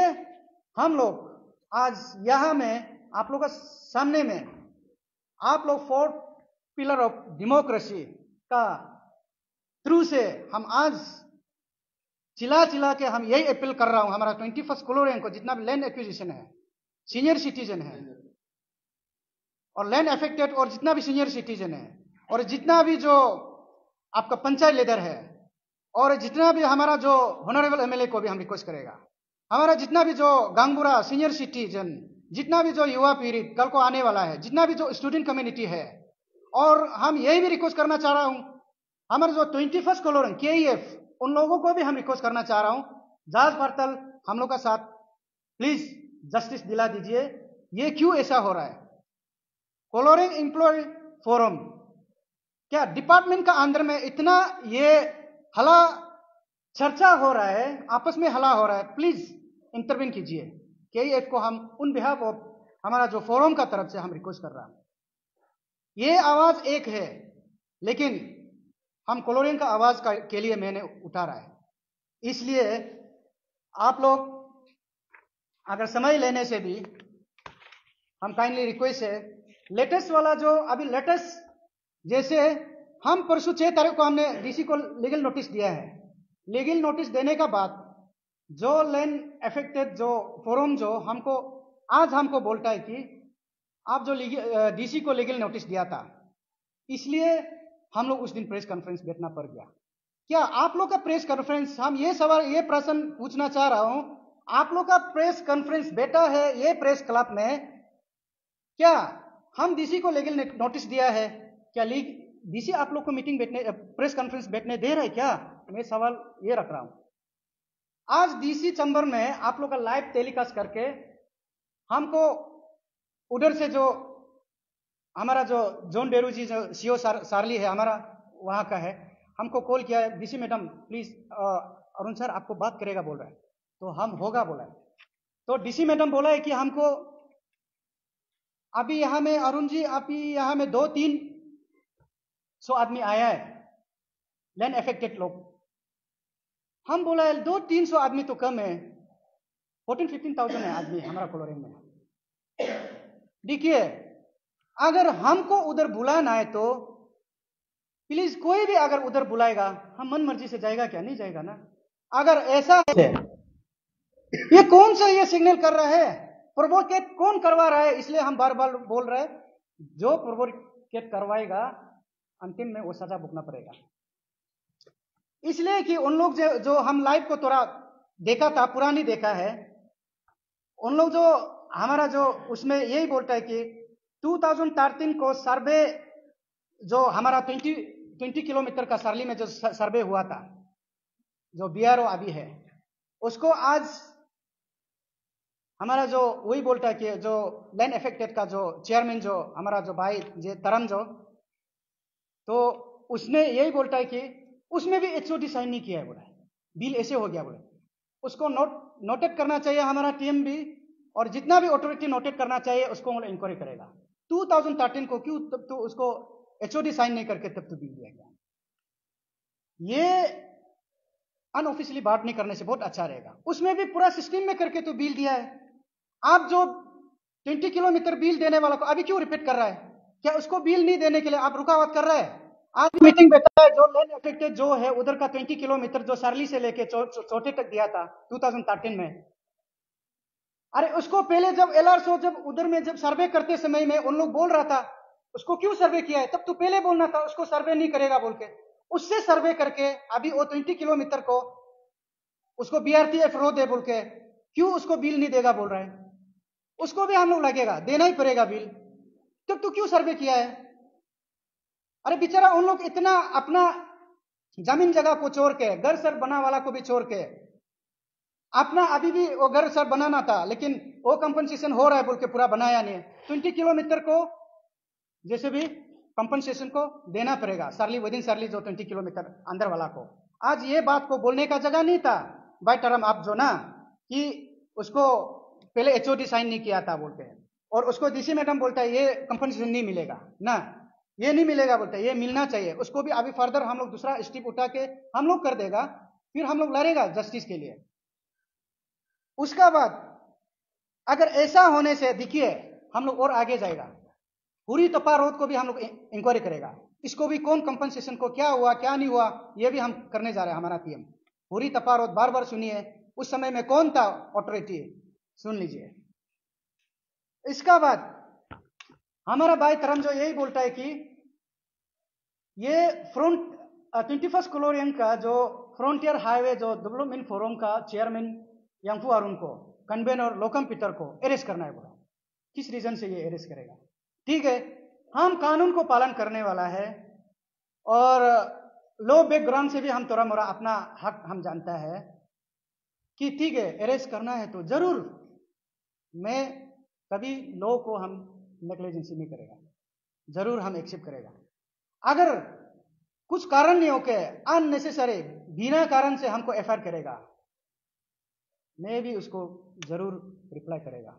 हम लोग आज यहां में आप लोग के सामने में आप लोग 4 पिलर ऑफ डेमोक्रेसी का थ्रू से हम आज चिल्ला चिल्ला के हम यही अपील कर रहा हूं, हमारा 21st कोलोरियन को जितना भी लैंड एक्विजिशन है, सीनियर सिटीजन है और लैंड अफेक्टेड और जितना भी सीनियर सिटीजन है और जितना भी जो आपका पंचायत लीडर है और जितना भी हमारा जो ऑनरेबल एमएलए को भी हम रिक्वेस्ट करेगा, हमारा जितना भी जो गांगबुरा सीनियर सिटीजन, जितना भी जो युवा पीढ़ी कल को आने वाला है, जितना भी जो स्टूडेंट कम्युनिटी है, और हम यही भी रिक्वेस्ट करना चाह रहा हूं, हमारे जो 21st कोलोरियन केईएफ उन लोगों को भी हम रिक्वेस्ट करना चाह रहा हूं, जांच पड़ताल हम लोग का साथ प्लीज जस्टिस दिला दीजिए। ये क्यों ऐसा हो रहा है? कोलोरियन एम्प्लॉय फोरम क्या डिपार्टमेंट का अंदर में इतना ये हला चर्चा हो रहा है, आपस में हला हो रहा है, प्लीज इंटरवीन कीजिए। केईएफ को हम उन बिहाफ ऑफ हमारा जो फोरम का तरफ से हम रिक्वेस्ट कर रहा है, ये आवाज एक है, लेकिन हम कोलोरियन का आवाज के लिए मैंने उठा रहा है। इसलिए आप लोग अगर समय लेने से भी हम काइंडली रिक्वेस्ट है, लेटेस्ट वाला जो अभी लेटेस्ट, जैसे हम परसों 6 तारीख को हमने डीसी को लीगल नोटिस दिया है, लीगल नोटिस देने का बाद जो लैंड अफेक्टेड जो फोरम जो हमको बोलता है कि आप जो डीसी को लीगल नोटिस दिया था, इसलिए हम लोग उस दिन प्रेस कॉन्फ्रेंस बैठना पड़ गया। क्या आप लोग का प्रेस कॉन्फ्रेंस, हम ये सवाल ये प्रश्न पूछना चाह रहा हूं, आप लोग का प्रेस कॉन्फ्रेंस बैठा है ये प्रेस क्लब में, क्या हम डीसी को लीगल नोटिस दिया है, क्या डीसी आप लोग को मीटिंग बैठने प्रेस कॉन्फ्रेंस बैठने दे रहा है क्या? मैं सवाल ये रख रहा हूं। आज डीसी चैम्बर में आप लोग का लाइव टेलीकास्ट करके हमको उधर से जो हमारा जो जोन बेरू जी जो सीओ सारली है हमारा वहां का है, हमको कॉल किया है, DC madam please Arun sir आपको बात करेगा बोल रहा है, तो हम होगा बोला है। तो डीसी मैडम बोला है कि हमको अभी यहां में अरुण जी अभी यहां में 200-300 आदमी आया है लैंड अफेक्टेड लोग। हम बोला है 200-300 आदमी तो कम है, 14,000-15,000 है आदमी हमारा कोलोरियन में। देखिए, अगर हमको उधर बुलाना है तो प्लीज कोई भी अगर उधर बुलाएगा हम मन मर्जी से जाएगा क्या? नहीं जाएगा ना। अगर ऐसा है, ये कौन सा ये सिग्नल कर रहा है, प्रोवोकेट कौन करवा रहा है? इसलिए हम बार बार बोल रहे हैं, जो प्रोवोकेट करवाएगा अंतिम में वो सजा भुगतना पड़ेगा। इसलिए कि उन लोग जो हम लाइव को थोड़ा देखा था, पुरानी देखा है, उन लोग जो हमारा जो उसमें यही बोलता है कि 2013 को सर्वे जो हमारा 20 किलोमीटर का सरली में जो सर्वे हुआ था, जो बीआरओ अभी है, उसको आज हमारा जो वही बोलता है कि जो लैंड अफेक्टेड का जो चेयरमैन जो हमारा जो भाई तरम जो, तो उसने यही बोलता है कि उसमें भी एचओडी साइन नहीं किया है बोला, बिल ऐसे हो गया बोला। उसको नोटेट करना चाहिए हमारा टीम भी, और जितना भी ऑथोरिटी नोटेट करना चाहिए उसको इंक्वायरी करेगा। 2013 को क्यों तब तो उसको एचओडी साइन नहीं करके तब तो बिल दिया गया। ये अनऑफिशियली बात नहीं करने से बहुत अच्छा रहेगा। उसमें भी पूरा सिस्टम में करके तो बिल दिया है। आप जो 20 किलोमीटर बिल देने वाला को अभी क्यों रिपीट कर रहा है? क्या उसको बिल नहीं देने के लिए आप रुकावट कर रहा है? आज मीटिंग बैठा है, जो लैंड अफेक्टेड जो है उधर का 20 किलोमीटर जो सरली से लेके चोटे तक दिया था 2013 में, अरे उसको पहले जब LRSO जब उधर में जब सर्वे करते समय में उन लोग बोल रहा था उसको क्यों सर्वे किया है, तब तो पहले बोलना था उसको सर्वे नहीं करेगा बोल के। उससे सर्वे करके अभी वो 20 किलोमीटर को उसको BRTF रो दे बोल के क्यों उसको बिल नहीं देगा बोल रहा है? उसको भी हम लोग लगेगा, देना ही पड़ेगा बिल। तब तो क्यों सर्वे किया है? अरे बेचारा उन लोग इतना अपना जमीन जगह को छोड़ के, घर सर बना वाला को भी छोड़ के, अपना अभी भी वो घर सर बनाना था लेकिन वो कंपनसेशन हो रहा है बोल के पूरा बनाया नहीं। 20 किलोमीटर को जैसे भी कंपनसेशन को देना पड़ेगा, सरली विदिन सरली जो 20 किलोमीटर अंदर वाला को। आज ये बात को बोलने का जगह नहीं था बाय टर्म आप जो ना कि उसको पहले HOD साइन नहीं किया था बोलते हैं, और उसको DC मैडम बोलता है ये कंपनसेशन नहीं मिलेगा ना, ये नहीं मिलेगा बोलते हैं, ये मिलना चाहिए। उसको भी अभी फर्दर हम लोग दूसरा स्टेप उठा के हम लोग कर देगा, फिर हम लोग लड़ेगा जस्टिस के लिए। उसका बाद अगर ऐसा होने से दिखिए हम लोग और आगे जाएगा, पूरी तपा रोड को भी हम लोग इंक्वायरी करेगा, इसको भी कौन कंपनसेशन को क्या हुआ क्या नहीं हुआ ये भी हम करने जा रहे हैं। हमारा PM पूरी तपा रोड बार बार सुनिए, उस समय में कौन था ऑथोरिटी, सुन लीजिए। इसका बाद हमारा भाई तरम जो यही बोलता है कि ये फ्रंट 21st कोलोरियन का जो फ्रंटियर हाईवे जो डेवलपमेंट फोरम का चेयरमैन यांगफू अरुण को, कन्वेनर लोकम पीटर को अरेस्ट करना है बोला। किस रीजन से ये अरेस्ट करेगा? ठीक है, हम कानून को पालन करने वाला है और लो बैकग्राउंड से भी हम थोड़ा मोड़ा अपना हक हम जानता है कि ठीक है अरेस्ट करना है तो जरूर, मैं कभी लो को हम नेग्लिजेंसी नहीं करेगा, जरूर हम एक्सेप्ट करेगा। अगर कुछ कारण नहीं होके अननेसेसरी बिना कारण से हमको FIR करेगा, मैं भी उसको जरूर रिप्लाई करेगा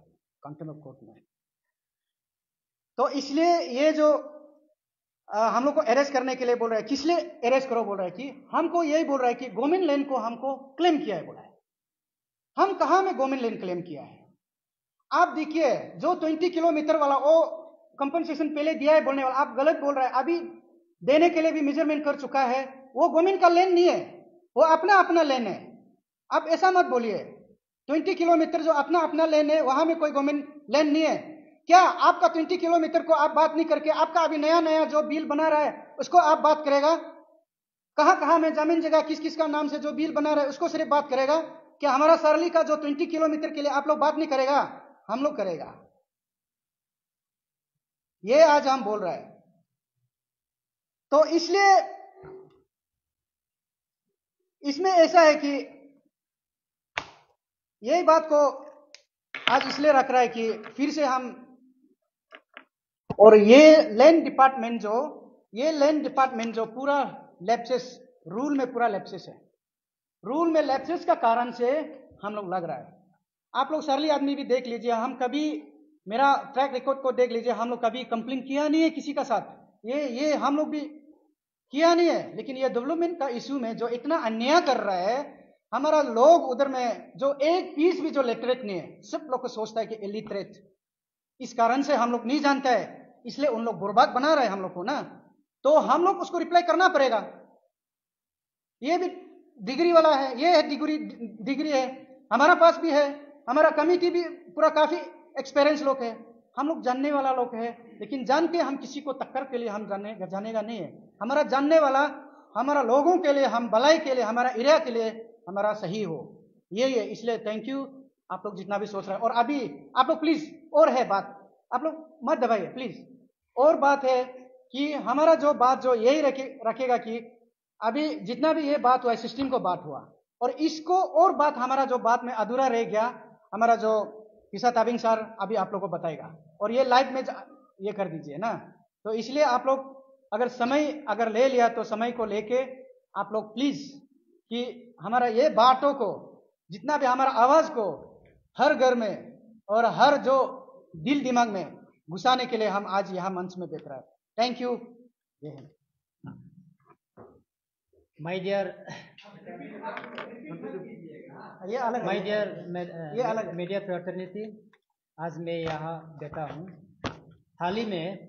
कंटेम्प्ट ऑफ कोर्ट में। तो इसलिए ये जो हम लोग को अरेस्ट करने के लिए बोल रहा है, किस लिए अरेस्ट करो बोल रहा है कि हमको यही बोल रहा है कि गवर्नमेंट लैंड को हमको क्लेम किया है बोला है। हम कहां में गवर्नमेंट लैंड क्लेम किया है? आप देखिए जो 20 किलोमीटर वाला वो कंपनसेशन पहले दिया है बोलने वाला, आप गलत बोल रहे हैं। अभी देने के लिए भी मेजरमेंट कर चुका है, वो गवर्नमेंट का लैंड नहीं है, वो अपना अपना लैंड है। आप ऐसा मत बोलिए, 20 किलोमीटर जो अपना अपना लैंड है वहां में कोई गवर्नमेंट लैंड नहीं है। क्या आपका 20 किलोमीटर को आप बात नहीं करके आपका अभी नया नया जो बिल बना रहा है उसको आप बात करेगा? कहां कहां में जमीन जगह किस किस का नाम से जो बिल बना रहा है उसको सिर्फ बात करेगा? क्या हमारा सरली का जो 20 किलोमीटर के लिए आप लोग बात नहीं करेगा? हम लोग करेगा। ये आज हम बोल रहे हैं। तो इसलिए इसमें ऐसा है कि यही बात को आज इसलिए रख रहा है कि फिर से हम, और ये लैंड डिपार्टमेंट जो पूरा लैप्सेस, रूल में पूरा लैप्सेस है, रूल में लैप्सेस का कारण से हम लोग लग रहा है। आप लोग सरली आदमी भी देख लीजिए, हम कभी मेरा ट्रैक रिकॉर्ड को देख लीजिए, हम लोग कभी कंप्लेंट किया नहीं है किसी का साथ, ये हम लोग भी किया नहीं है। लेकिन ये डेवलपमेंट का इश्यू में जो इतना अन्याय कर रहा है, हमारा लोग उधर में जो एक पीस भी जो लिटरेट नहीं है, सब लोग को सोचता है कि इलिटरेट, इस कारण से हम लोग नहीं जानता है, इसलिए उन लोग बर्बाद बना रहे हैं हम लोग को ना, तो हम लोग उसको रिप्लाई करना पड़ेगा। ये भी डिग्री वाला है, ये है डिग्री है, हमारा पास भी है, हमारा कमिटी भी पूरा काफी एक्सपीरियंस लोग है, हम लोग जानने वाला लोग है। लेकिन जान के हम किसी को टक्कर के लिए हम जानेगा नहीं है। हमारा जानने वाला हमारा लोगों के लिए, हम भलाई के लिए, हमारा एरिया के लिए हमारा सही हो, यही है। इसलिए थैंक यू आप लोग जितना भी सोच रहे हैं। और अभी आप लोग प्लीज, और है बात, आप लोग मत दबाइए प्लीज। और बात है कि हमारा जो बात जो यही रखेगा कि अभी जितना भी ये बात हुआ, सिस्टम को बात हुआ, और इसको और बात हमारा जो बात में अधूरा रह गया, हमारा जो किसा ताबिंग सर अभी आप लोग को बताएगा, और ये लाइव में ये कर दीजिए ना। तो इसलिए आप लोग अगर समय अगर ले लिया तो समय को लेके आप लोग प्लीज कि हमारा ये बातों को, जितना भी हमारा आवाज को हर घर में और हर जो दिल दिमाग में घुसाने के लिए हम आज यहाँ मंच में देख रहे हैं। Thank you. माय डियर ये अलग माय है। डियर ये अलग है। मीडिया फ्रेटर्निटी, आज मैं यहाँ बैठा हूँ। हाल ही में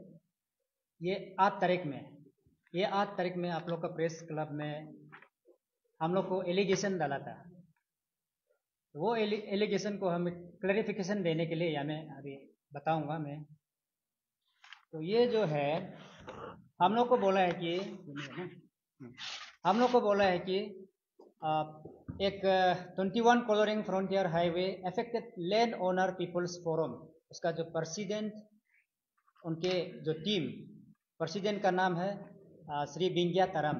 ये 8 तारीख में आप लोग का प्रेस क्लब में हम लोग को एलिगेशन डाला था। वो एलिगेशन को हम क्लैरिफिकेशन देने के लिए या मैं अभी बताऊंगा मैं। तो ये जो है हम लोग को बोला है कि एक 21 Koloriang frontier highway affected land owner peoples forum, उसका जो प्रेसिडेंट, उनके जो टीम, प्रेसिडेंट का नाम है श्री बिंगिया तरम।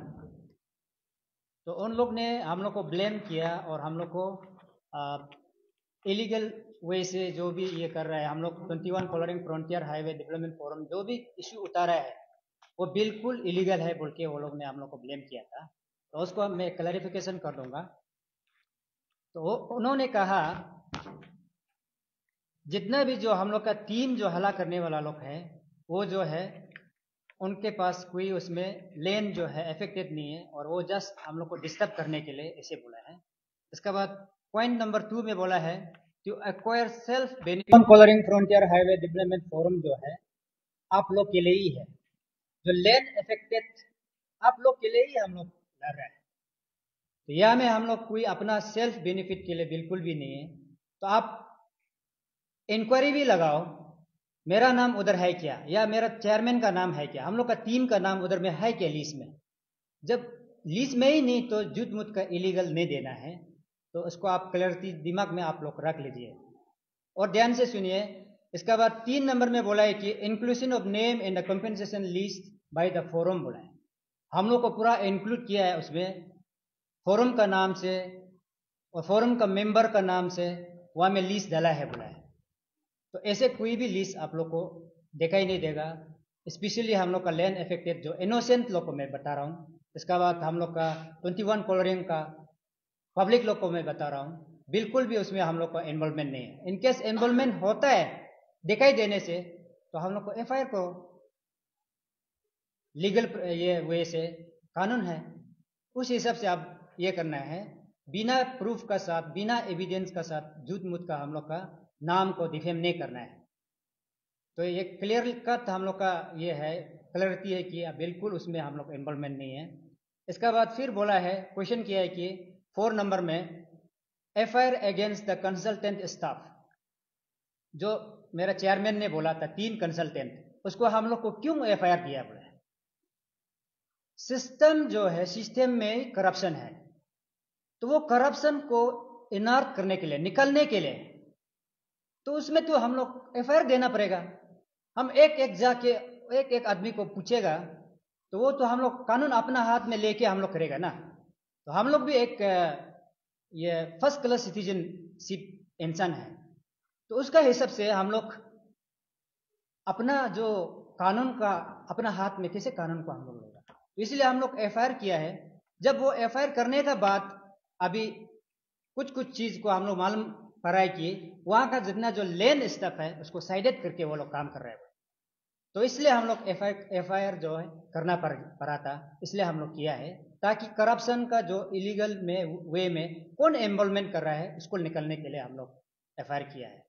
तो उन लोग ने हम लोग को ब्लेम किया और हम लोग को इलीगल वे से जो भी ये कर रहा है, हम लोग 21 Koloriang frontier highway development forum जो भी इश्यू उतारा है वो बिल्कुल इलीगल है बोल के वो लोग ने हम लोग को ब्लेम किया था। तो उसको मैं क्लैरिफिकेशन कर दूंगा। तो उन्होंने कहा जितना भी जो हम लोग का टीम जो हला करने वाला लोग है वो जो है उनके पास कोई उसमें लेन जो है अफेक्टेड नहीं है और वो जस्ट हम लोग को डिस्टर्ब करने के लिए ऐसे बोला है। इसके बाद पॉइंट नंबर 2 में बोला है to acquire self benefit Koloriang frontier highway development forum जो है आप लोग के लिए ही है। जो लैंड अफेक्टेड आप लोग के लिए ही हम लोग लड़ रहे हैं। तो यह में हम लोग कोई अपना सेल्फ बेनिफिट के लिए बिल्कुल भी नहीं है। तो आप इंक्वायरी भी लगाओ, मेरा नाम उधर है क्या या मेरा चेयरमैन का नाम है क्या, हम लोग का टीम का नाम उधर में है क्या लीज में। जब लीज में ही नहीं तो झूठ मूठ का इलीगल नहीं देना है। तो उसको आप क्लैरिटी दिमाग में आप लोग रख लीजिए और ध्यान से सुनिए। इसके बाद 3 नंबर में बोला है कि inclusion of name in the compensation list by the forum बोला है। हम लोग को पूरा इंक्लूड किया है उसमें, फोरम का नाम से और फोरम का मेंबर का नाम से वहां में लिस्ट डाला है बोला है। तो ऐसे कोई भी लिस्ट आप लोग को देखा ही नहीं देगा। स्पेशली हम लोग का लैंड अफेक्टेड जो इनोसेंट लोग को मैं बता रहा हूँ। इसका बाद हम लोग का 21 कॉलोरिंग का पब्लिक लोग को मैं बता रहा हूँ, बिल्कुल भी उसमें हम लोग का इन्वॉल्वमेंट नहीं है। इनकेस इन्वॉल्वमेंट होता है दिखाई देने से तो हम लोग को एफआईआर को लीगल ये वे से कानून है उस हिसाब से आप ये करना है। बिना प्रूफ का साथ, बिना एविडेंस का साथ झूठ मूठ का हम लोग का नाम को डिफेम नहीं करना है। तो ये क्लियर कट हम लोग का ये है, क्लैरिटी है कि बिल्कुल उसमें हम लोग इन्वॉल्वमेंट नहीं है। इसका बाद फिर बोला है, क्वेश्चन किया है कि 4 नंबर में FIR against the consultant staff, जो मेरा चेयरमैन ने बोला था 3 कंसल्टेंट, उसको हम लोग को क्यों एफआईआर दिया बोला है। सिस्टम जो है, सिस्टम में करप्शन है, तो वो करप्शन को इनार्ट करने के लिए, निकलने के लिए, तो उसमें तो हम लोग एफआईआर देना पड़ेगा। हम एक एक जाके एक एक आदमी को पूछेगा तो वो तो हम लोग कानून अपना हाथ में लेके हम लोग करेगा ना। तो हम लोग भी एक ये फर्स्ट क्लास सिटीजनशिप इंसान है, तो उसका हिसाब से हम लोग अपना जो कानून का अपना हाथ में कैसे कानून को हम लोग लेगा। तो इसलिए हम लोग एफआईआर किया है। जब वो एफआईआर करने का बाद अभी कुछ कुछ चीज को हम लोग मालूम पड़ा कि वहां का जितना जो लेन स्टाफ है उसको साइडेड करके वो लोग काम कर रहे हैं। तो इसलिए हम लोग एफआईआर जो है करना पड़ा था, इसलिए हम लोग किया है ताकि करप्शन का जो इलीगल में वे में कौन इन्वॉल्वमेंट कर रहा है उसको निकलने के लिए हम लोग एफआईआर किया है।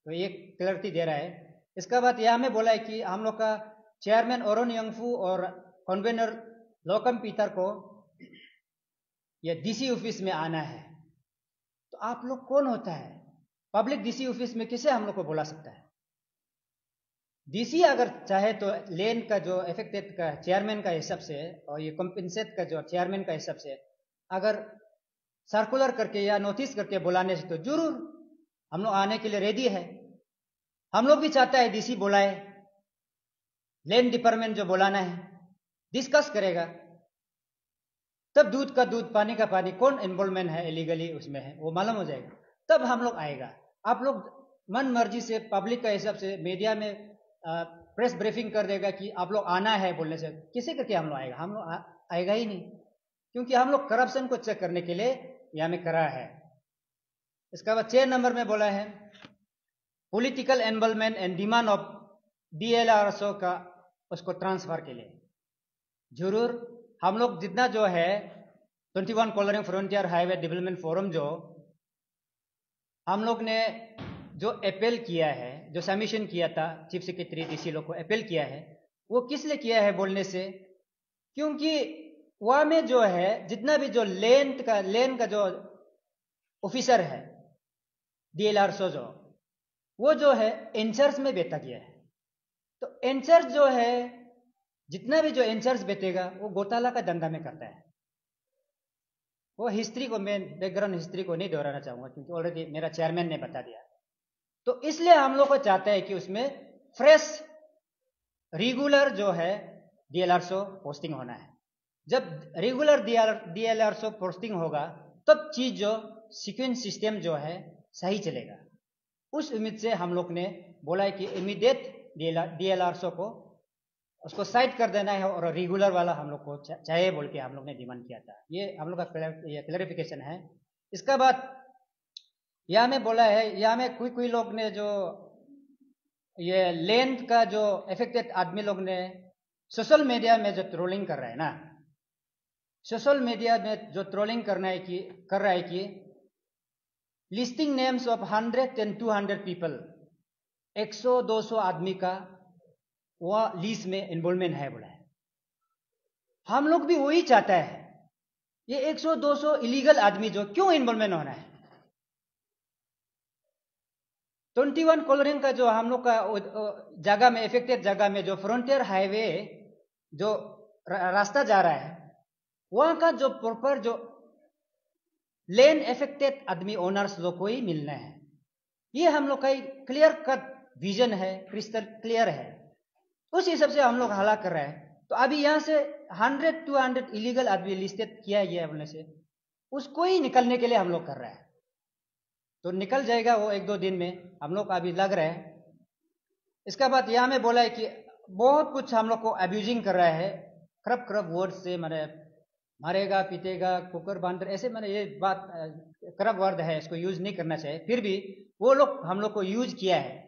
तो ये क्लैरिटी दे रहा है। इसका बाद यह में बोला है कि हम लोग का चेयरमैन ओरोन यंगफू और कन्वेनर लोकम पीटर को ये डीसी ऑफिस में आना है। तो आप लोग कौन होता है, पब्लिक डीसी ऑफिस में कैसे हम लोग को बुला सकता है। डीसी अगर चाहे तो लेन का जो अफेक्टेड का चेयरमैन का हिसाब से और ये कंपेंसेट का जो चेयरमैन का हिसाब से अगर सर्कुलर करके या नोटिस करके बुलाने से तो जरूर हम लोग आने के लिए रेडी है। हम लोग भी चाहता है डीसी बुलाए, लैंड डिपार्टमेंट जो बुलाना है डिस्कस करेगा, तब दूध का दूध पानी का पानी कौन इन्वॉल्वमेंट है इलीगली उसमें है वो मालूम हो जाएगा, तब हम लोग आएगा। आप लोग मन मर्जी से पब्लिक का हिसाब से मीडिया में प्रेस ब्रीफिंग कर देगा कि आप लोग आना है बोलने से किसे करके हम लोग आएगा। हम लोग आएगा ही नहीं, क्योंकि हम लोग करप्शन को चेक करने के लिए यहाँ में करा है। इसका बाद 6 नंबर में बोला है political involvement and demand of DLRSO का उसको ट्रांसफर के लिए जरूर हम लोग जितना जो है 21 कोलरिंग फ्रंटियर हाईवे डेवलपमेंट फोरम जो हम लोग ने जो अपील किया है, जो सबमिशन किया था चीफ सेक्रेटरी डीसी लोग को अपील किया है, वो किस लिए किया है बोलने से, क्योंकि वहां में जो है जितना भी जो लेन का जो ऑफिसर है DLRSO जो वो जो है इंचार्ज में बेटा गया है। तो इंचार्ज जो है जितना भी जो इंचार्ज बेटेगा वो घोटाला का धंधा में करता है। वो हिस्ट्री को, मैं बैकग्राउंड हिस्ट्री को नहीं दोहराना चाहूंगा क्योंकि ऑलरेडी मेरा चेयरमैन ने बता दिया। तो इसलिए हम लोग को चाहते हैं कि उसमें फ्रेश रेगुलर जो है DLRSO पोस्टिंग होना है। जब रेगुलर DLRSO पोस्टिंग होगा तब चीज जो सीक्वेंस सिस्टम जो है सही चलेगा। उस उम्मीद से हम लोग ने बोला है कि इमीडिएट DLRSO को उसको साइड कर देना है और रेगुलर वाला हम लोग को चाहिए बोल के हम लोग ने डिमांड किया था। ये हम लोग का क्लैरिफिकेशन है। इसका बाद यहाँ में बोला है, यहाँ में कोई लोग ने जो ये लेंथ का जो इफेक्टेड आदमी लोग ने सोशल मीडिया में जो ट्रोलिंग कर रहा है ना, सोशल मीडिया में जो ट्रोलिंग कर रहा है कि listing names of 100 and 200 people, 100-200 आदमी का वह लिस्ट में इन्वॉल्वमेंट है बोला है। हम लोग भी वही चाहता है, ये 100-200 इलीगल आदमी जो क्यों इन्वॉल्वमेंट होना है। 21 कोलरिंग का जो हम लोग का जगह में, इफेक्टेड जगह में जो फ्रंटियर हाईवे जो रास्ता जा रहा है, वहां का जो प्रॉपर जो लेन इफेक्टेड आदमी ओनर्स लोग को ही मिलना है। ये हम लोग का क्लियर कट विजन है, क्रिस्टल क्लियर है। उस हिसाब से हम लोग हला कर रहे हैं। तो अभी यहां से 100-200 इलीगल आदमी लिस्टेड किया गया बोलने से उसको ही निकलने के लिए हम लोग कर रहे हैं। तो निकल जाएगा वो 1-2 दिन में, हम लोग अभी लग रहे हैं। इसका बाद यहाँ में बोला है कि बहुत कुछ हम लोग को अब्यूजिंग कर रहा है, खराब वर्ड से, माने मारेगा, पीटेगा, कुकर बांधर, ऐसे मैंने ये बात खराब वर्ड है, इसको यूज नहीं करना चाहिए। फिर भी वो लोग हम लोग को यूज किया है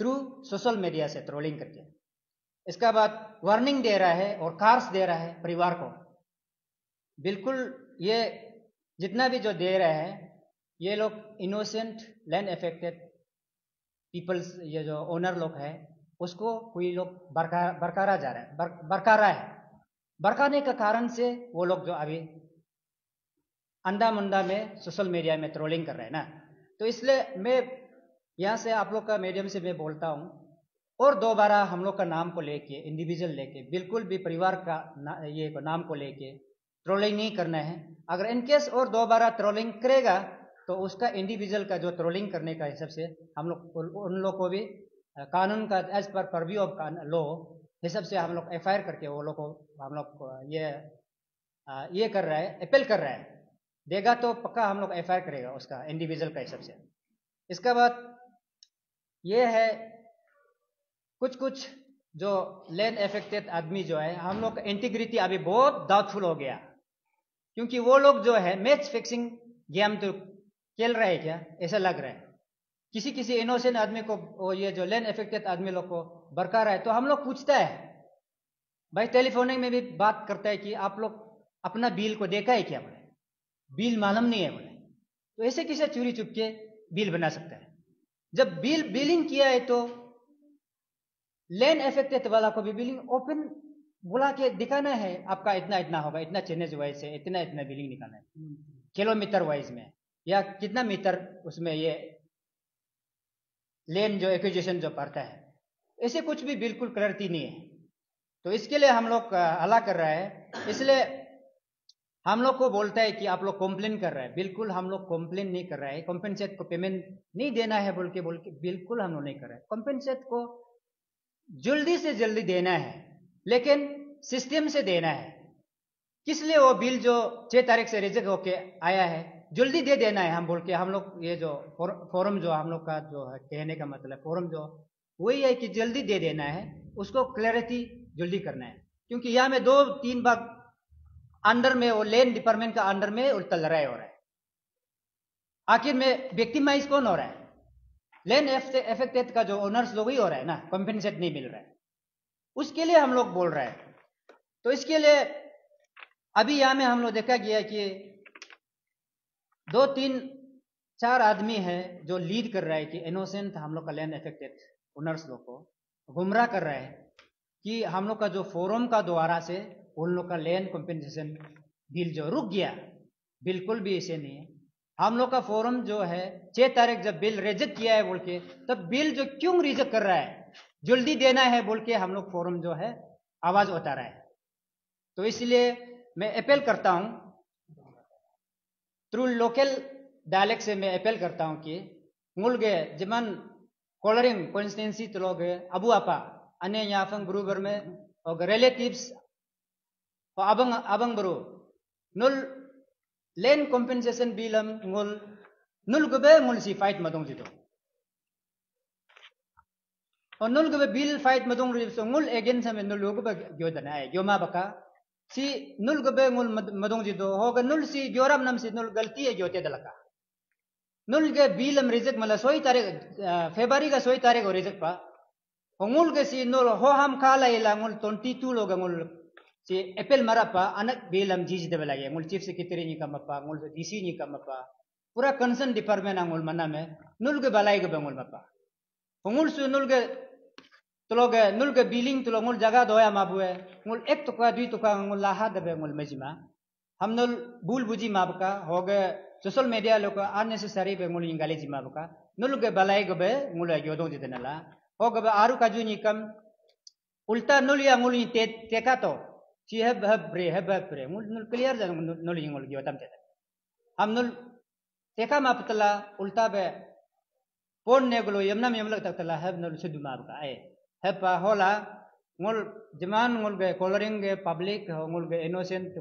थ्रू सोशल मीडिया से ट्रोलिंग करके। इसका बाद वार्निंग दे रहा है और कार्स दे रहा है परिवार को। बिल्कुल ये जितना भी जो दे रहा है, ये लोग इनोसेंट लैंड अफेक्टेड पीपल्स, ये जो ओनर लोग है उसको कोई लोग बरकारा जा रहा है, बरकारा है। बरकाने का कारण से वो लोग जो अभी अंडा मुंडा में सोशल मीडिया में ट्रोलिंग कर रहे हैं ना। तो इसलिए मैं यहाँ से आप लोग का मीडियम से मैं बोलता हूँ, और दोबारा हम लोग का नाम को लेके, इंडिविजुअल लेके, बिल्कुल भी परिवार का ये नाम को लेके ट्रोलिंग नहीं करना है। अगर इनकेस और दोबारा ट्रोलिंग करेगा तो उसका इंडिविजुअल का जो ट्रोलिंग करने का हिसाब से हम लोग उन लोग को भी कानून का as per purview of law हिसाब से हम लोग FIR करके वो लोग को हम लोग ये कर रहा है, अपील कर रहा है। देगा तो पक्का हम लोग FIR करेगा उसका इंडिविजुअल का हिसाब से। इसका बाद ये है कुछ जो लैंड अफेक्टेड आदमी जो है, हम लोग का इंटीग्रिटी अभी बहुत डाउटफुल हो गया, क्योंकि वो लोग जो है मैच फिक्सिंग गेम तो खेल रहे हैं क्या, ऐसा लग रहा है। किसी इनोसेंट आदमी को, ये जो लैंड अफेक्टेड आदमी लोग को बरका रहा है, तो हम लोग पूछता है भाई, टेलीफोनिक में भी बात करता है कि आप लोग अपना बिल को देखा है क्या, बोले बिल मालूम नहीं है बोले। तो ऐसे किसे चोरी चुपके बिल बना सकता है। जब बिलिंग किया है तो लैंड अफेक्टेड वाला को भी बिलिंग ओपन बुला के दिखाना है, आपका इतना इतना होगा, इतना चेनेज वाइज है, इतना इतना बिलिंग निकालना है, किलोमीटर वाइज में या कितना मीटर उसमें ये लैंड जो एक्विजिशन जो पड़ता है। ऐसे कुछ भी बिल्कुल क्लैरिटी नहीं है। तो इसके लिए हम लोग हला कर रहा है। इसलिए हम लोग को बोलता है कि आप लोग कंप्लेन कर रहे हैं। बिल्कुल हम लोग कंप्लेन नहीं कर रहे हैं। कॉम्पेंसेट को पेमेंट नहीं देना है बोल के बिल्कुल हम लोग नहीं कर रहे हैं। कॉम्पेंसेट को जल्दी से जल्दी देना है, लेकिन सिस्टम से देना है। किस लिए वो बिल जो 6 तारीख से रिजेक्ट होके आया है, जल्दी दे देना है हम बोल के। हम लोग ये जो फोरम जो हम लोग का जो है, कहने का मतलब फोरम जो वही है कि जल्दी दे देना है, उसको क्लैरिटी जल्दी करना है। क्योंकि यहाँ में 2-3 बार अंडर में वो लैंड डिपार्टमेंट का अंडर में उल्टा लड़ाई हो रहा है। आखिर में विक्टिमाइज कौन हो रहा है? लैंड अफेक्टेड का जो ओनर्स लोग ही हो रहा है ना, कॉम्पेंसेट नहीं मिल रहा है। उसके लिए हम लोग बोल रहे हैं। तो इसके लिए अभी यहाँ में हम लोग देखा गया कि 2, 3, 4 आदमी है जो लीड कर रहा है कि इनोसेंट हम लोग का लैंड अफेक्टेड ओनर्स लोग को गुमराह कर रहा है कि हम लोग का जो फोरम का द्वारा से उन लोग का लैंड कॉम्पेंसेशन बिल जो रुक गया, बिल्कुल भी ऐसे नहीं है। हम लोग का फोरम जो है 6 तारीख जब बिल रिजेक्ट किया है बोल के, तब बिल जो क्यों रिजेक्ट कर रहा है, जल्दी देना है बोल के हम लोग फोरम जो है आवाज उठा रहा है। तो इसलिए मैं अपील करता हूं, थ्रू लोकल डायलेक्ट से मैं अपील करता हूं कि मुलगे जिमान कॉलरिंग कॉन्स्टिट्यूंसी तो लोग अबू आपा अन्य याफंग बरूबर में और रिलेटिव्स और अबंग बरू नुल लैंड कॉम्पेंसेशन बिलम मुल नुल गबे मुल सी फाइट मदों जितो और नुल गबे बिल फाइट मदों रिप्सो मुल अगेंस्ट हमें नुल गबे ग्योदना है ग्योमा बका सी नुल गबे मुल मदों जितो होगा नुल सी ग्योरम नम सी नुल गलती है ग्योते दलका नुल के बिलम रिजेक्ट मतलब 16 तारीख फरवरी का 16 तारीख को रिजेक्ट पा मुल के सी नुल हो हम खाला इला मुल 22 लोग मुल सी अपेल मरपा अनक बिलम जीज दे लगे मुल चीफ सेक्रेटरी नि कमपा मुल डीसी नि कमपा पूरा कंसर्न डिपार्टमेंट मुल मना में नुल के बलाई के मुल मपा मुल सु नुल के तुलोगे नुल के बिलिंग तुलो मुल जगह दोया माबुए मुल 1 टुका 2 टुका मुल लाहा दबे मुल मजिमा हम नुल बुल बुजी माबका होगे सोशल मीडिया लोग अननेसेसरी बे मुल इंगाली जिमा बका नुल के बलाई के मुल योदों जितनला होगे आरु काजू नि कम उल्टा नुल या मुल टेका तो ची है ब्रे मुल क्लियर जन नुल इंगुल ग्योतम ते हम नुल टेका मापतला उल्टा बे फोन ने गुलो यमना यमलक तकतला है नुल सुदु माबका है पा होला मुल जमान मुल के कॉलरिंग के पब्लिक मुल के इनोसेंट